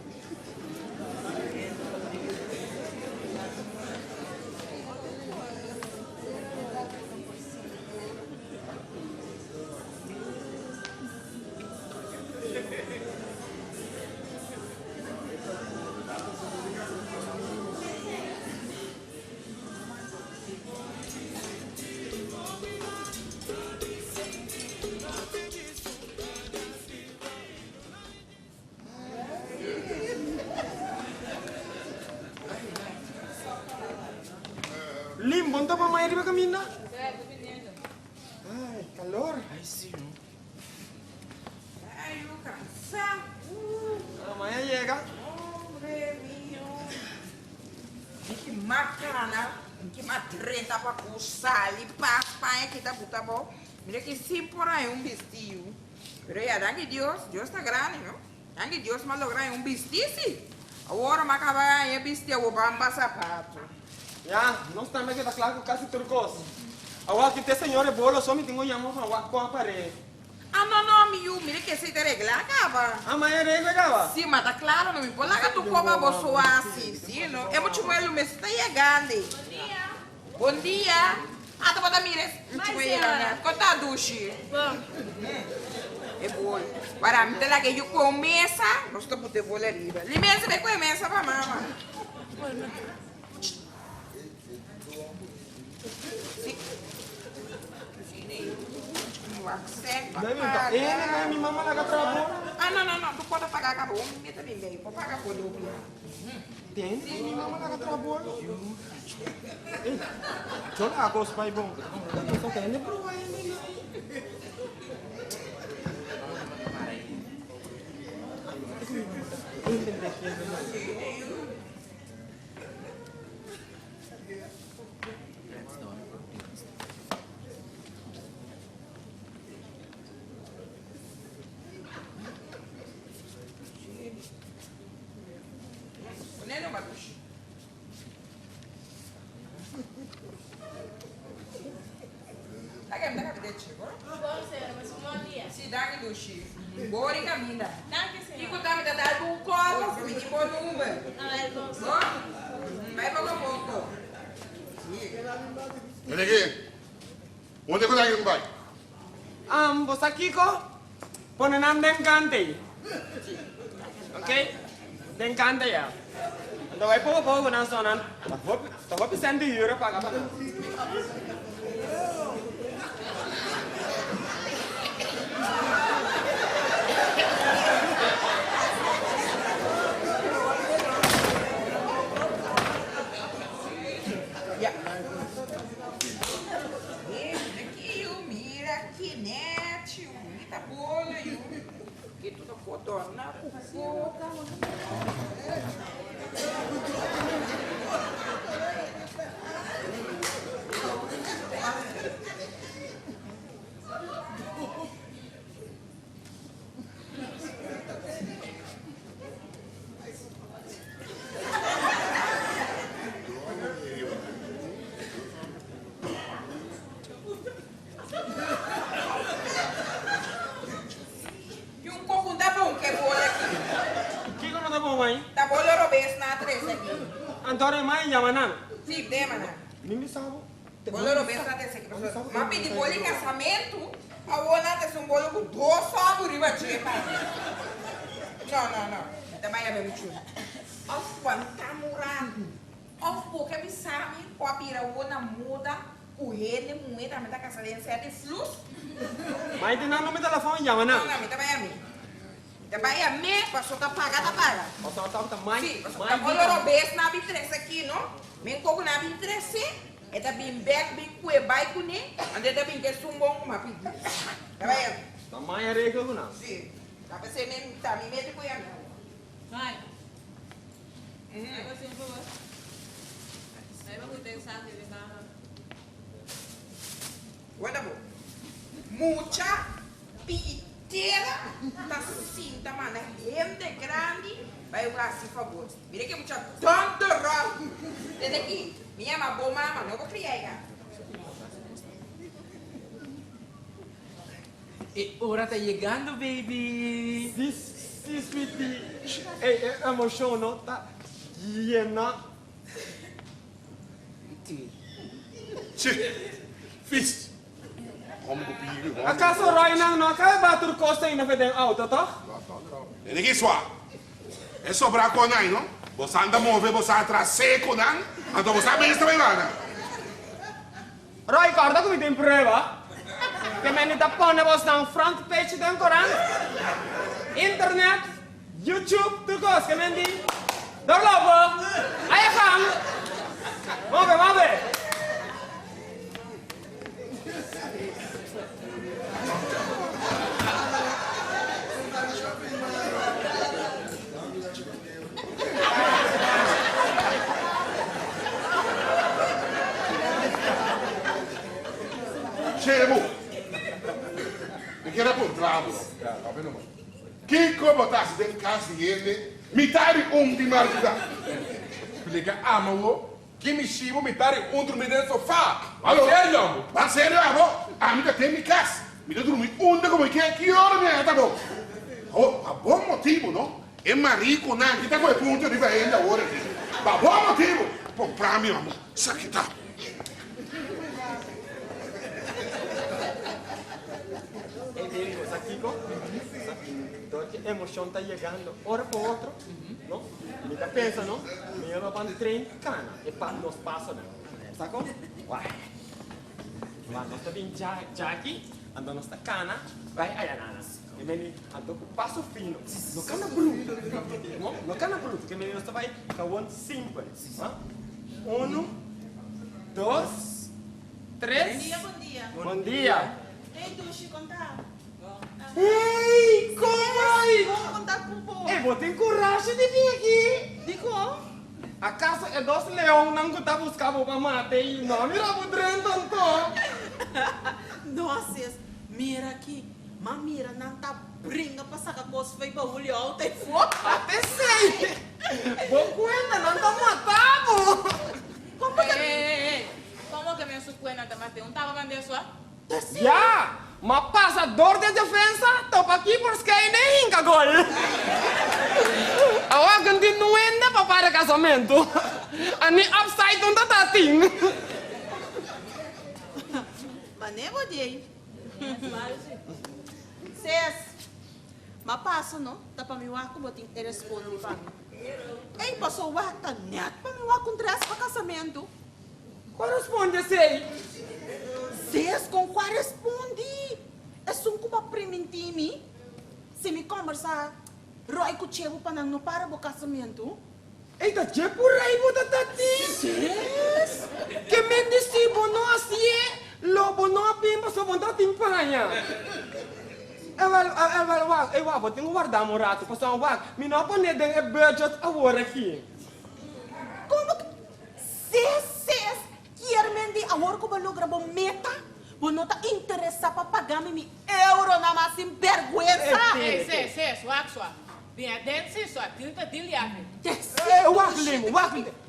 Limbo, não tá para mais riba caminhar? Certo, menino. Ai, calor. Ai, sim. Ai, eu cansado. Amanhã chega. Hombre mío. Que macana, que matreta para coçar ali, papai que tá buta bom. Mira que sim por aí vestido. Pero ya, danke Dios está grande, não? Danke Deus, mas lograr vestido, sim. Agora, mas acaba aí vestir o bamba sapato. Já, não está mais que tá claro que quase turcos. Agora que tem senhora bolo, só me tenho chamar para o com a parede. Ah, não, miu, mira que se te regla, acaba. Amanhã rega acaba. Sim, mas tá claro, não me pode largar tu coma bolso assim, sim, não? É muito bom, mas está chegando. Bom dia. Bom dia. Ah, tu pode mirar, muito bom, né? Conta a ducha. Bom, É bom. Para mim, lá que eu começa, nós estamos de bola riba. Limença, vai começa para mama. Seco, Deve estar. Ele, né? Minha mamãe lá trabalha. Ah, não. Tu pode pagar acabou. Me também bem. Pode pagar por duplo. Tem? Minha mamãe lá trabalha. Eu lá gosto mais bom. Eu só tenho pro ele. Nele, Marcos. Dá que chegou? Bom, senhora, mas bom dia. Se dá que do Chico. Bora e caminha. Danke, E senhora. quando me dá um colo, eu me digo no Uber. Ah, é bom, senhora. Vai pouco a pouco. Olha aqui. Onde é que eu vai? Você aqui, pone nan denkante. Ok? Denkante ya. Então vai pouco na zona. Tá vou pensando em euro pagar para. Antônio Mai Yamanan. Sim, demana. Ninguém sabe. Bolo bem na desse aqui, professor. Mas pedir bolo em casamento, a outra tem um bolo com 2 sabores, vai te Não. Também é mesmo tio. Of quanta murado. Of porque me sabe, com a pira na muda, o ele, moeda, me dá casamento, de fluxo. Mas tem nome do telefone Yamanan. Não, me também é mim. Também é mim, passou a pagar, tá paga. Passou a mais. Sim, passou a bolo bem na bitressa aqui, não? Me coco na bitressa. Eta bim back bim kue bai kune, ande ta bim ke sumbong ma pi. Tá bem? Tamanho é regra não. Sim. Tá pensando em tá me medo com ele. Vai. Aí você por favor. Aí vamos pensar nele na. Guarda bom. Mucha piteira tá cinta mana gente grande vai o assim favor. Mira que mucha tanto ralo. Desde aqui. Minha boa mama, não vou criar. E hora tá chegando, baby. Sim, sweetie. Ei, emoção não tá llena. Fiz. Como que pigo? Acaso Roy não acaba bater costa ainda fedem auto, tá? Ele que sua. É sobrar com aí, não? Você anda mover, você atrás seco, não? Então você mesmo também vai, né? Roy, corda que me tem prova. Que me nem tá pondo você na front page do Coran. Internet, YouTube, tudo coisa que me diz. Dá logo. Aí vamos. Vamos ver. Chego. Me quer apontar, que como botasse dentro de casa dele, metade de marca. Liga, amor, que me chivo, metade dormir dentro do sofá. Alô? Sério? Mas sério, amor? A minha tem minha casa. Me dormir como que hora minha tá bom. Oh, a bom motivo, não? É marico, não? Que tá com o ponto de venda agora aqui. A bom motivo. Pô, pra mim, amor. Isso aqui tá. A emoção está chegando, hora por outra, não? Me tá pensando, não? Me leva para o trem, cana, e para nós passa, não? Sacou? Uai. Mas nós também já aqui, ando nossa cana, vai ayananas. Que meni ando com passo fino. No cana bruto. No cana bruto, que meni nossa vai kawan simple. 1, 2, 3. Bom dia. Bom dia. Ei, Dushi, contar. Ei, como aí? Vamos contar com o povo. Eu vou ter coragem de vir aqui. Digo, A casa é dos leões, não que tá buscando para matar e não me dá tanto. nossa, mira aqui. Mas mira, não tá brinca pra sacar coisa feia pra olhar o telefone. Até sei. Vou conta, não tá matando. Como que... Ei, como que me sucuena te matei? Tava mandando só? Já, mas passador de defesa, topa aqui porque nem hinca gol. Agora continuando para para casamento. Ani upside on tá ting. Mas nem vou dir. Cês, mas passa, não? Tá pra mim o arco, botinho, ele responde pra mim. Ei, passou o arco, tá neto pra mim o arco com dress pra casamento. Corresponde sei. Cês, com qual responde? É só como primentimi. Se me conversar, Roy com o Chevo pra não para o casamento. Eita, que por aí você tá Cês? que me disse, não assim, lobo não pimpa, só vontade de empanha. Eu vou ter que guardar um rato, para só um vago. Me não pode ter budget agora aqui. Como que... Cês, quer agora que eu vou lograr uma meta, vou não tá interessado para pagar me euro na mais sem vergonha. Ei, sei, suave. Vinha dentro, sim, só. Tilta, tilhaque.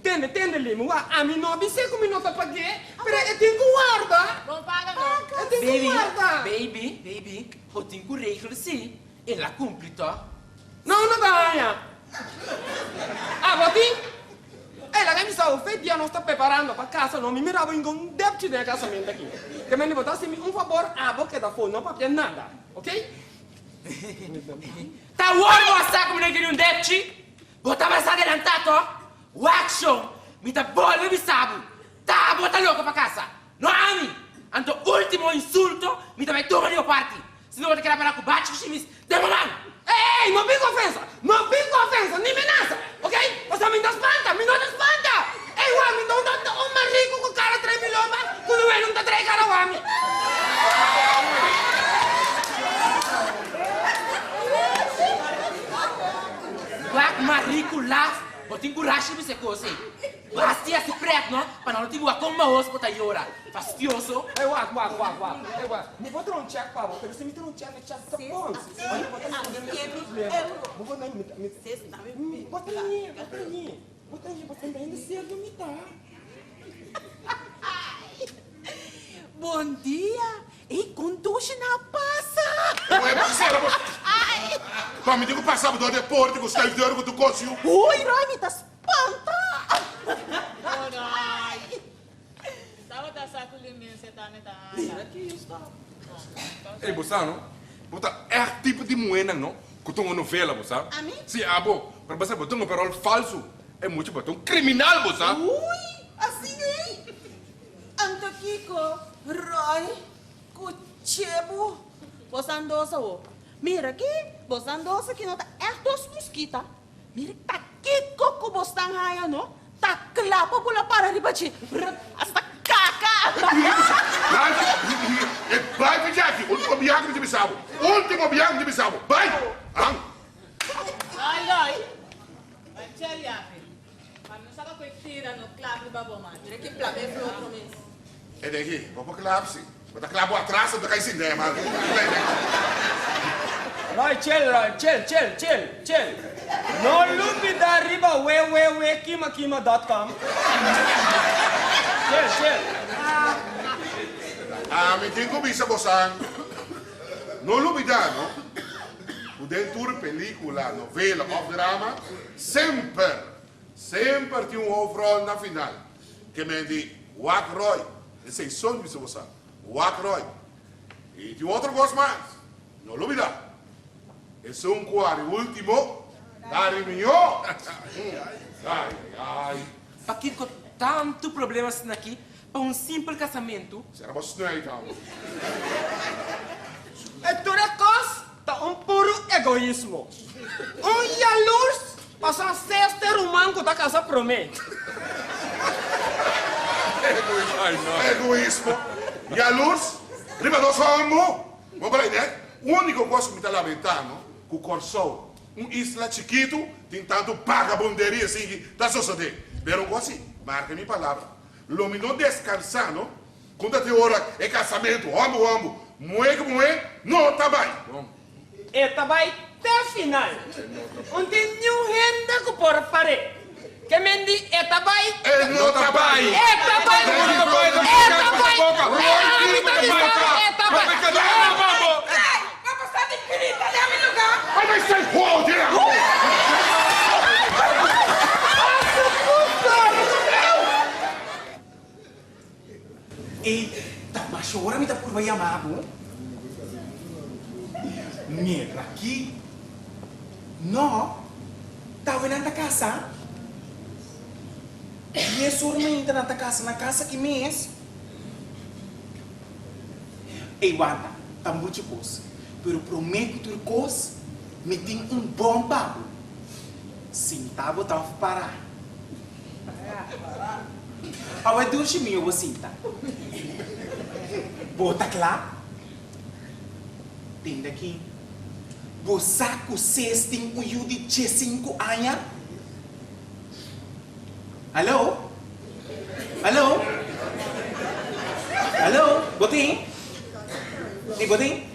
Tende, Limo. A mim não sei como não tá paguei, mas eu tenho que guardar. Não paga, não. Eu tenho que guardar. Baby, eu tenho que regras sim. Ela cumpre, tá? Não ganha. Botim? Ela que me saiu feito dia não está preparando para casa, não me mirava em um débito de casamento aqui. Que me botasse um favor, que da fone, não para nada, ok? Tá worried about saco me queria um débito? Bota mais adelantado, o action, me dá bola, me sabe. Tá, bota louco para casa. Não ami. Anto último insulto, me dá mais turma de parte. Se não vou ter que parar com bate, que me demorando. Ei, não fica ofensa, nem ameaça, ok? Você me espanta, me não espanta. Ei, o homem não dá um marico com cara 3 milhões, quando ele não dá 3 caras, o homem. Black marico lá, eu tenho coragem de ser coisa. Basta se preto, não? Para não ter que com uma osso para llorar. Fastioso. Ei, wag. Me vou dar um check para você. Se me der um check, tá bom. Bota aí, você ainda cedo, me dá. Bom dia. Ei, conduz na passa. Não é parceira, você. Para me digo passava do deporte, com os caras de ouro do cocio. Ui, Roy, me tá espanta. Ai. Tava da saco liminho, você tá, né? Aqui está. Ei, Bossano, é tipo de moeda, não? Que tu não novela, Bossano? A mim? Sim, abo. Para você botar um perol falso, é muito botar um criminal, Bossano. Ui, assim aí. Anta Kiko, Roy, Cuchebo, Bosandosa, o. Mira aqui, Bosandosa que não tá. É dos mosquitos. Mira, tá Kiko com Bostanhaya, não? Tá clapa pula para ribachi. Hasta caca. Vai, Jack, último bianco de Bissau. Vai. Ai. Vai, tilhaque. Mas não sabe o que tira no clave do babomate. Mira que plave é outro mês. É daqui, vou para claro, sim. Vou dar claro atrás, eu tô caindo sem ideia, mas... Roy, chill. No lupi da riba, kima.com. Chill. Me tem comiça, Bossan. Não lubida, não? O dentro película, novela ou drama, sempre tem overall na final. Que me diz, Wack Roy. Esse é sonho, Bossan. Wack Roy. E tem outro gosto mais. Não lubida. Esse é quarto último da reunião. Ai. Para que com tanto problemas aqui, para um simples casamento. Será você não é, então? tudo tá puro egoísmo. Jaloers passa a sexta romântico da casa promete. Egoísmo. E a luz? Riba do somos. Vamos para né? O único coisa que me está lamentando, que o Corsol, isla chiquito, tentando vagabunderia assim, que tá sucedendo. Pero assim, marca minha palavra. Lo me não descansando, quando até hora é casamento, amo, não tá bem. Eta vai até final. Onde nenhum renda que por pare. Que mendi eta vai. Não tá bem. Eta vai. Vamos estar de pirita, dá meu lugar. Vai ser foda! Eita, mas agora me dá por vai amado. Mira aqui. Não. Tá vendo na casa? E é somente na casa, que mês. Ei, Wanda, tá muito coisa. Pero prometo que coisa me tem bom papo. Sim, tá, vou parar. Agora, deixa eu você, tá? Bota lá. Tem daqui. Você que vocês têm o de 5 anos? Alô? Botem? Ei, botem?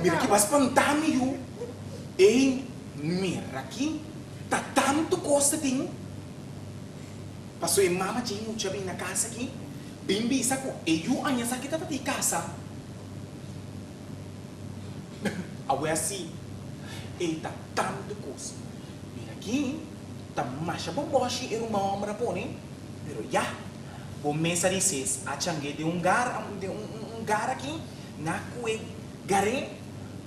Mira aqui, vai espantar-me, eu. Ei, mira aqui. Tá tanto coisa tem. Passou em mama, tinha um bem na casa aqui. Bem bisa ko, eu anya sakit tá de casa. Agora assim. Ei, tá tanto coisa. Mira aqui. Tá mais bom boche era uma obra pone. Pero já. O mesa dices, a changue de um gar aqui. Na cue gare.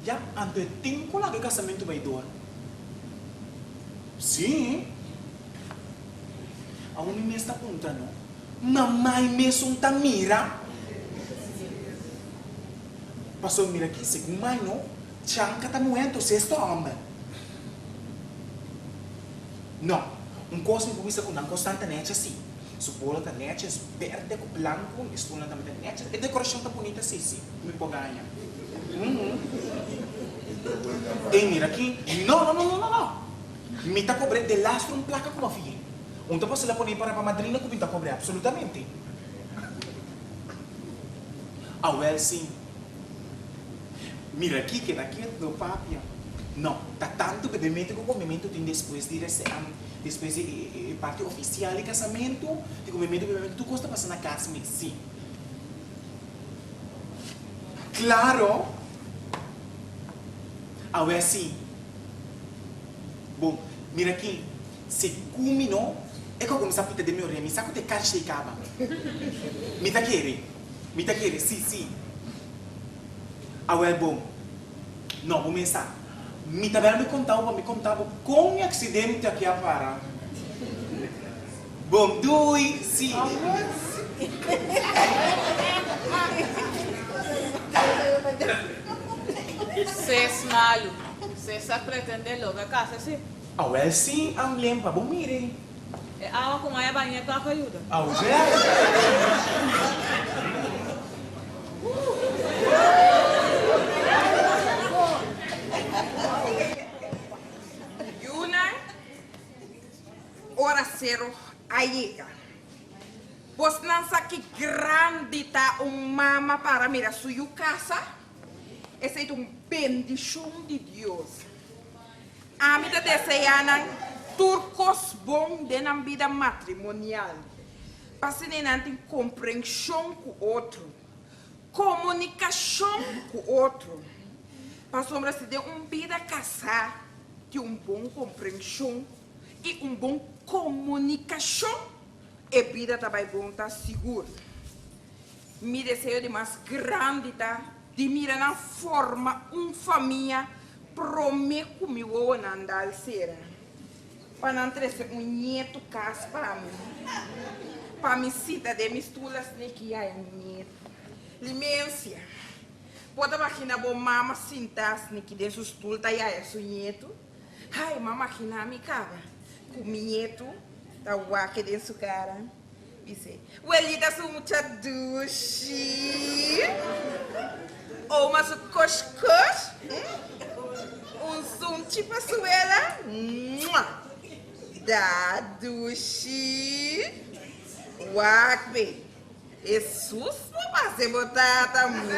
Já ando tempo lá que casamento vai doar. Sim. A me está apontando. Mamãe mesmo tá mira. Passou mira aqui, segundo mãe, não? Chanca tá moendo, sexto homem. Não, coisa que vista com uma constante net assim. Supola tá net, verde com branco, estuna também tá net. E decoração tá bonita assim, sim. Me pode ganhar. E mira aqui. Não. Me tá cobrando de lastro uma placa com uma filha. Então você lá põe para a madrinha que me tá cobrando, absolutamente. Ah, well, sim. Mira aqui, que daqui é do papia. Não, tá tanto que o movimento tem depois de depois de parte oficial de casamento, de movimento, tu gosta de passar na casa, sim. Claro. Ah, well, sim. Bom, mira aqui, se culminou, é que eu comecei a pedir de meu rei, me saco de caixa e cava. Me tá querendo, sim. Ah, well, bom. Não, vou começar. Me contava com um acidente aqui a para. Bom, dois, sim. Cês malo. Cês só pretende logo a casa, assim? Ah, well, sim, am lempa, bom, mire. É água com a banha que ajuda. Ah, well. Hora zero aí. Você não sabe que grande tá mama para mirar sua casa? Esse é bendição de Deus. A minha desejana turcos bom de na vida matrimonial. Para se não tem compreensão com o outro, comunicação com o outro. Para sombra se de vida casar, ter bom compreensão e bom comunicação, e vida também bom tá seguro. Me desejo de mais grande tá, de mirar na forma família prometo comigo na andar será. Para não ter neto casa para mim. Para me cita de misturas nem que há neto. Limência. pode imaginar bom mama sentar aqui dentro do stool, tá aí su nieto. Ai, mama aqui na minha cara. Com o nieto, tá o aqui dentro do cara. Dice, Welita su mucha duche. Ou mas o cox-cox. Zoom tipo a suela. Da duche. Wakbe. Jesus, não ser botar muito.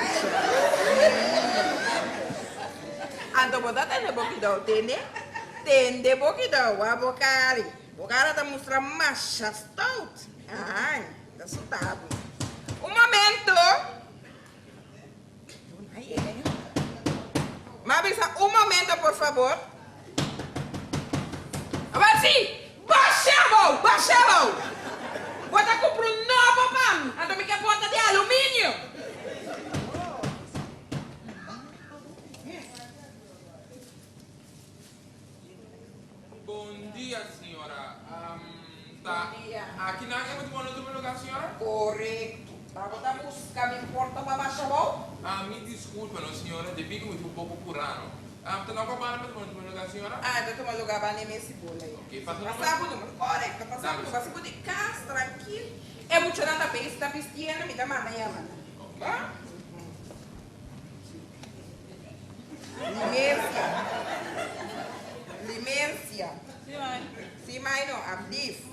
Ando botar tem boquidão, tem de boquidão, a bocari. Bocari tá mostrando macha stout. Ai, tá assustado. Um momento. Mabisa, um momento, por favor. Agora sim, baixa a mão. Bota comprar um novo pão. Ando me quer porta de alumínio. Bom dia, senhora. Tá. Aqui na área muito bom no lugar, senhora? Correto. Tá, bota buscar minha porta para baixar a mão? Me desculpa, não, senhora. De bico muito pouco curano. Tá não acabando muito bom no lugar, senhora? Eu tô no lugar para nem me segura aí. Ok, passa Passar por número. Correto, passar por número. Você pode ficar tranquilo. É muito nada bem, está vestindo, me dá manhã, mano. Limência. Sim, mas não, abdif.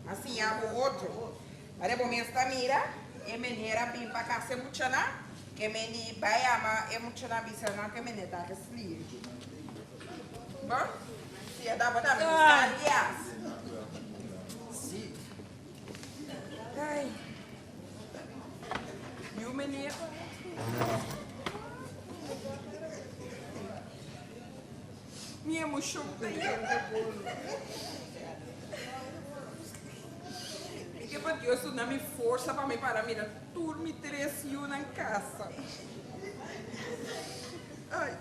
Assim, o outro. Mas bom, minha mira, é menina bem para cá, se muito na, que menina vai amar, é muito na bisa, não que menina tá resfriando. Bom? Se é da boa, me aliás. Sim. Ai. E o menino? Me emocionou. Que para Deus não me força para me parar, mira, turma 3 e 1 na casa. Ai.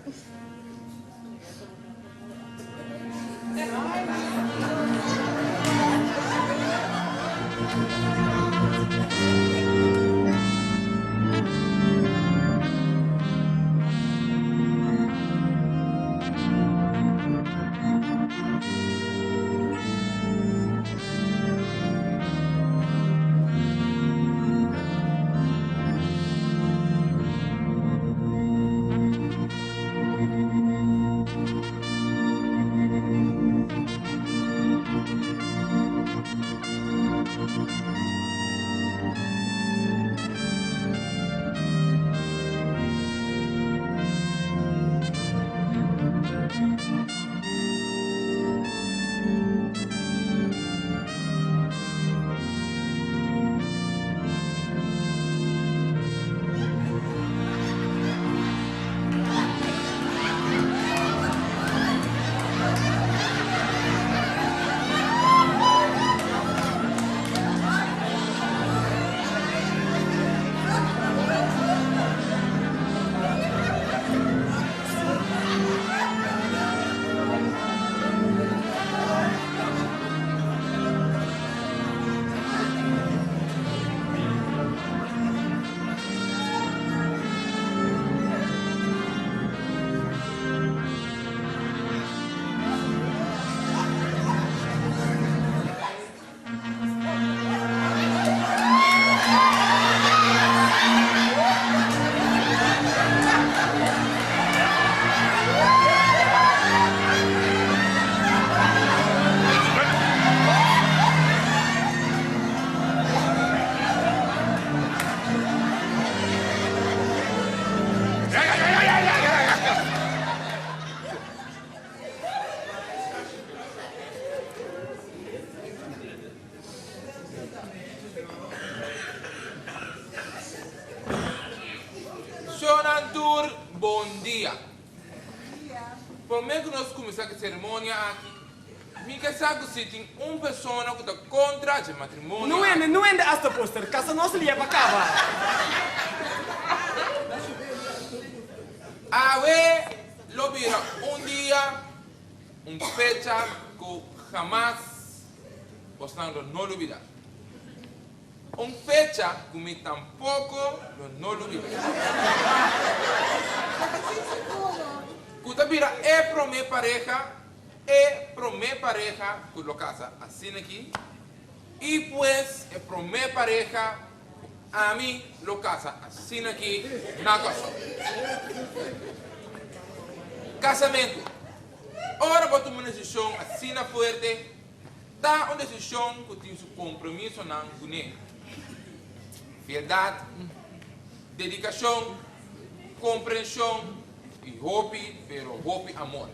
Bom dia. Por meio que nós começamos a cerimônia aqui, me quer saber se tem uma pessoa que está contra o matrimônio. Não é esta poster, casa nossa lhe é para cá. Lo vira dia, fecha que jamás postando no olvidar. Fecha que me tampoco no olvidar. pareja e pro mi pareja que lo casa así aquí. Y pues pro mi pareja a mí lo casa así aquí na casa. Casamento. Ora boto uma decisão assim fuerte, dá uma decisão que tem seu compromisso na cunha. Verdade, dedicação, compreensão e hope amor.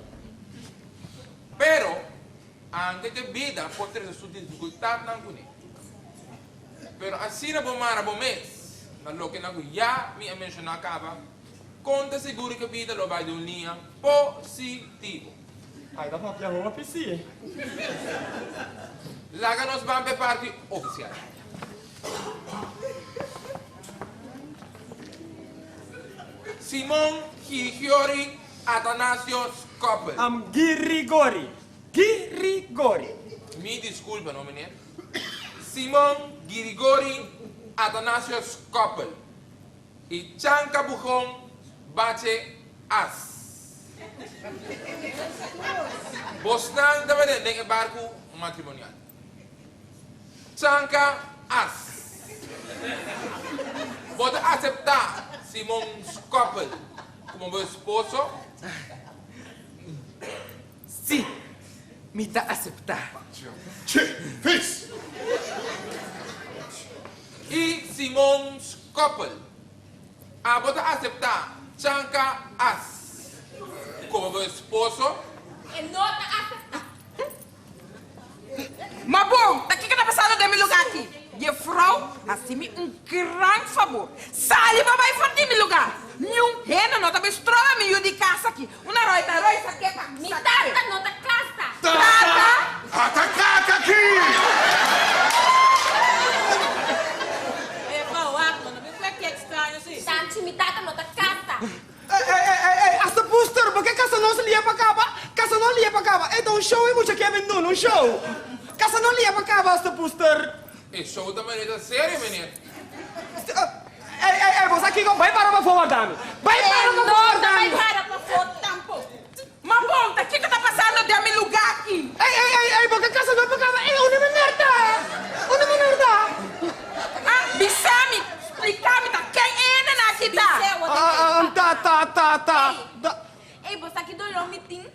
Pero, antes de vida pode ter sua dificuldade na cunha. Pero assim na bomara mês, na lo que na já me mencionar acaba, conta seguro que a vida lo vai de uma linha positivo. Ai, dá pra piar uma piscina. Laga nos vamos parte oficial. Simon Girigori Atanasio Koppel. Girigori. Girigori. Me desculpa, não, meneer. Simon Girigori Atanasio Koppel. E Chanka Buchon Bache As. Bosnang também tem barco matrimonial. Chanka As. Pode aceitar Simon Koppel como meu esposo? Sim, me dá aceitar. Che, fez! E Simon Koppel pode aceitar Chanka As como meu esposo? E não tá acertado. Mas bom, daqui que tá passando de meu lugar aqui. E Frau, assim grande favor. Sali para vai fora de meu lugar. Nenhum rena não tá bestrova meio de casa aqui. Uma roita aqui para Me trata não da casa. Trata! Atacaca aqui! É, vou lá, mano. Me foi que é estranho assim. Tanti, me trata não da casa. Ei, essa poster, por que casa não se lia para cá? Casa não lia para cá. É um show e muito que é vendendo um show. Casa não lia para cá, essa poster. E show também é sério, menino. Ei, você aqui vai para a favor, dame. Vai para a favor, dame. Vai para pra foto tampouco. Mas bom, daqui que tá passando de meu lugar aqui. Ei, porque casa não é para cá. É uma merda. Uma merda. Ah, Bissami, explica-me, tá? Quem é na aqui, Tá. Ei, você aqui do meeting?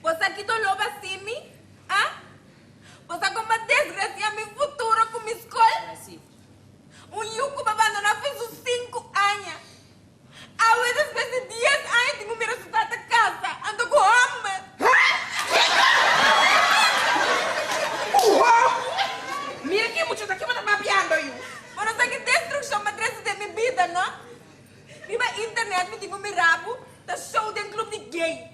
Você aqui do assim, ah? Você como uma desgraça meu futuro com minha escola? Yuko abandonar fez os 5 anos. A vezes fez 10 anos tenho meu resultado da casa. Ando com homem. Mira que muito daqui vai estar mapeando aí. Mas você que destruição madraça de minha vida, não? Viva internet, me digo meu rabo, da show de clube de gay.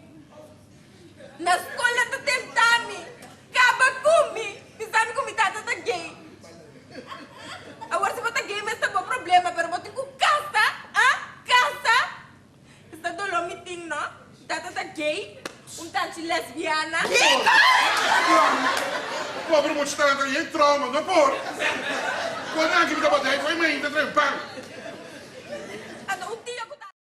Na escola tá tentando, acaba comigo, pensando que me tá gay. Agora se você gay, mas tá bom problema, pero você com casa, casa. Está do meeting, não? Tá gay, tanto lesbiana. Pobre muito talento aí em trauma, não é por? Quando a gente me dá bater, foi mãe, tá trempando.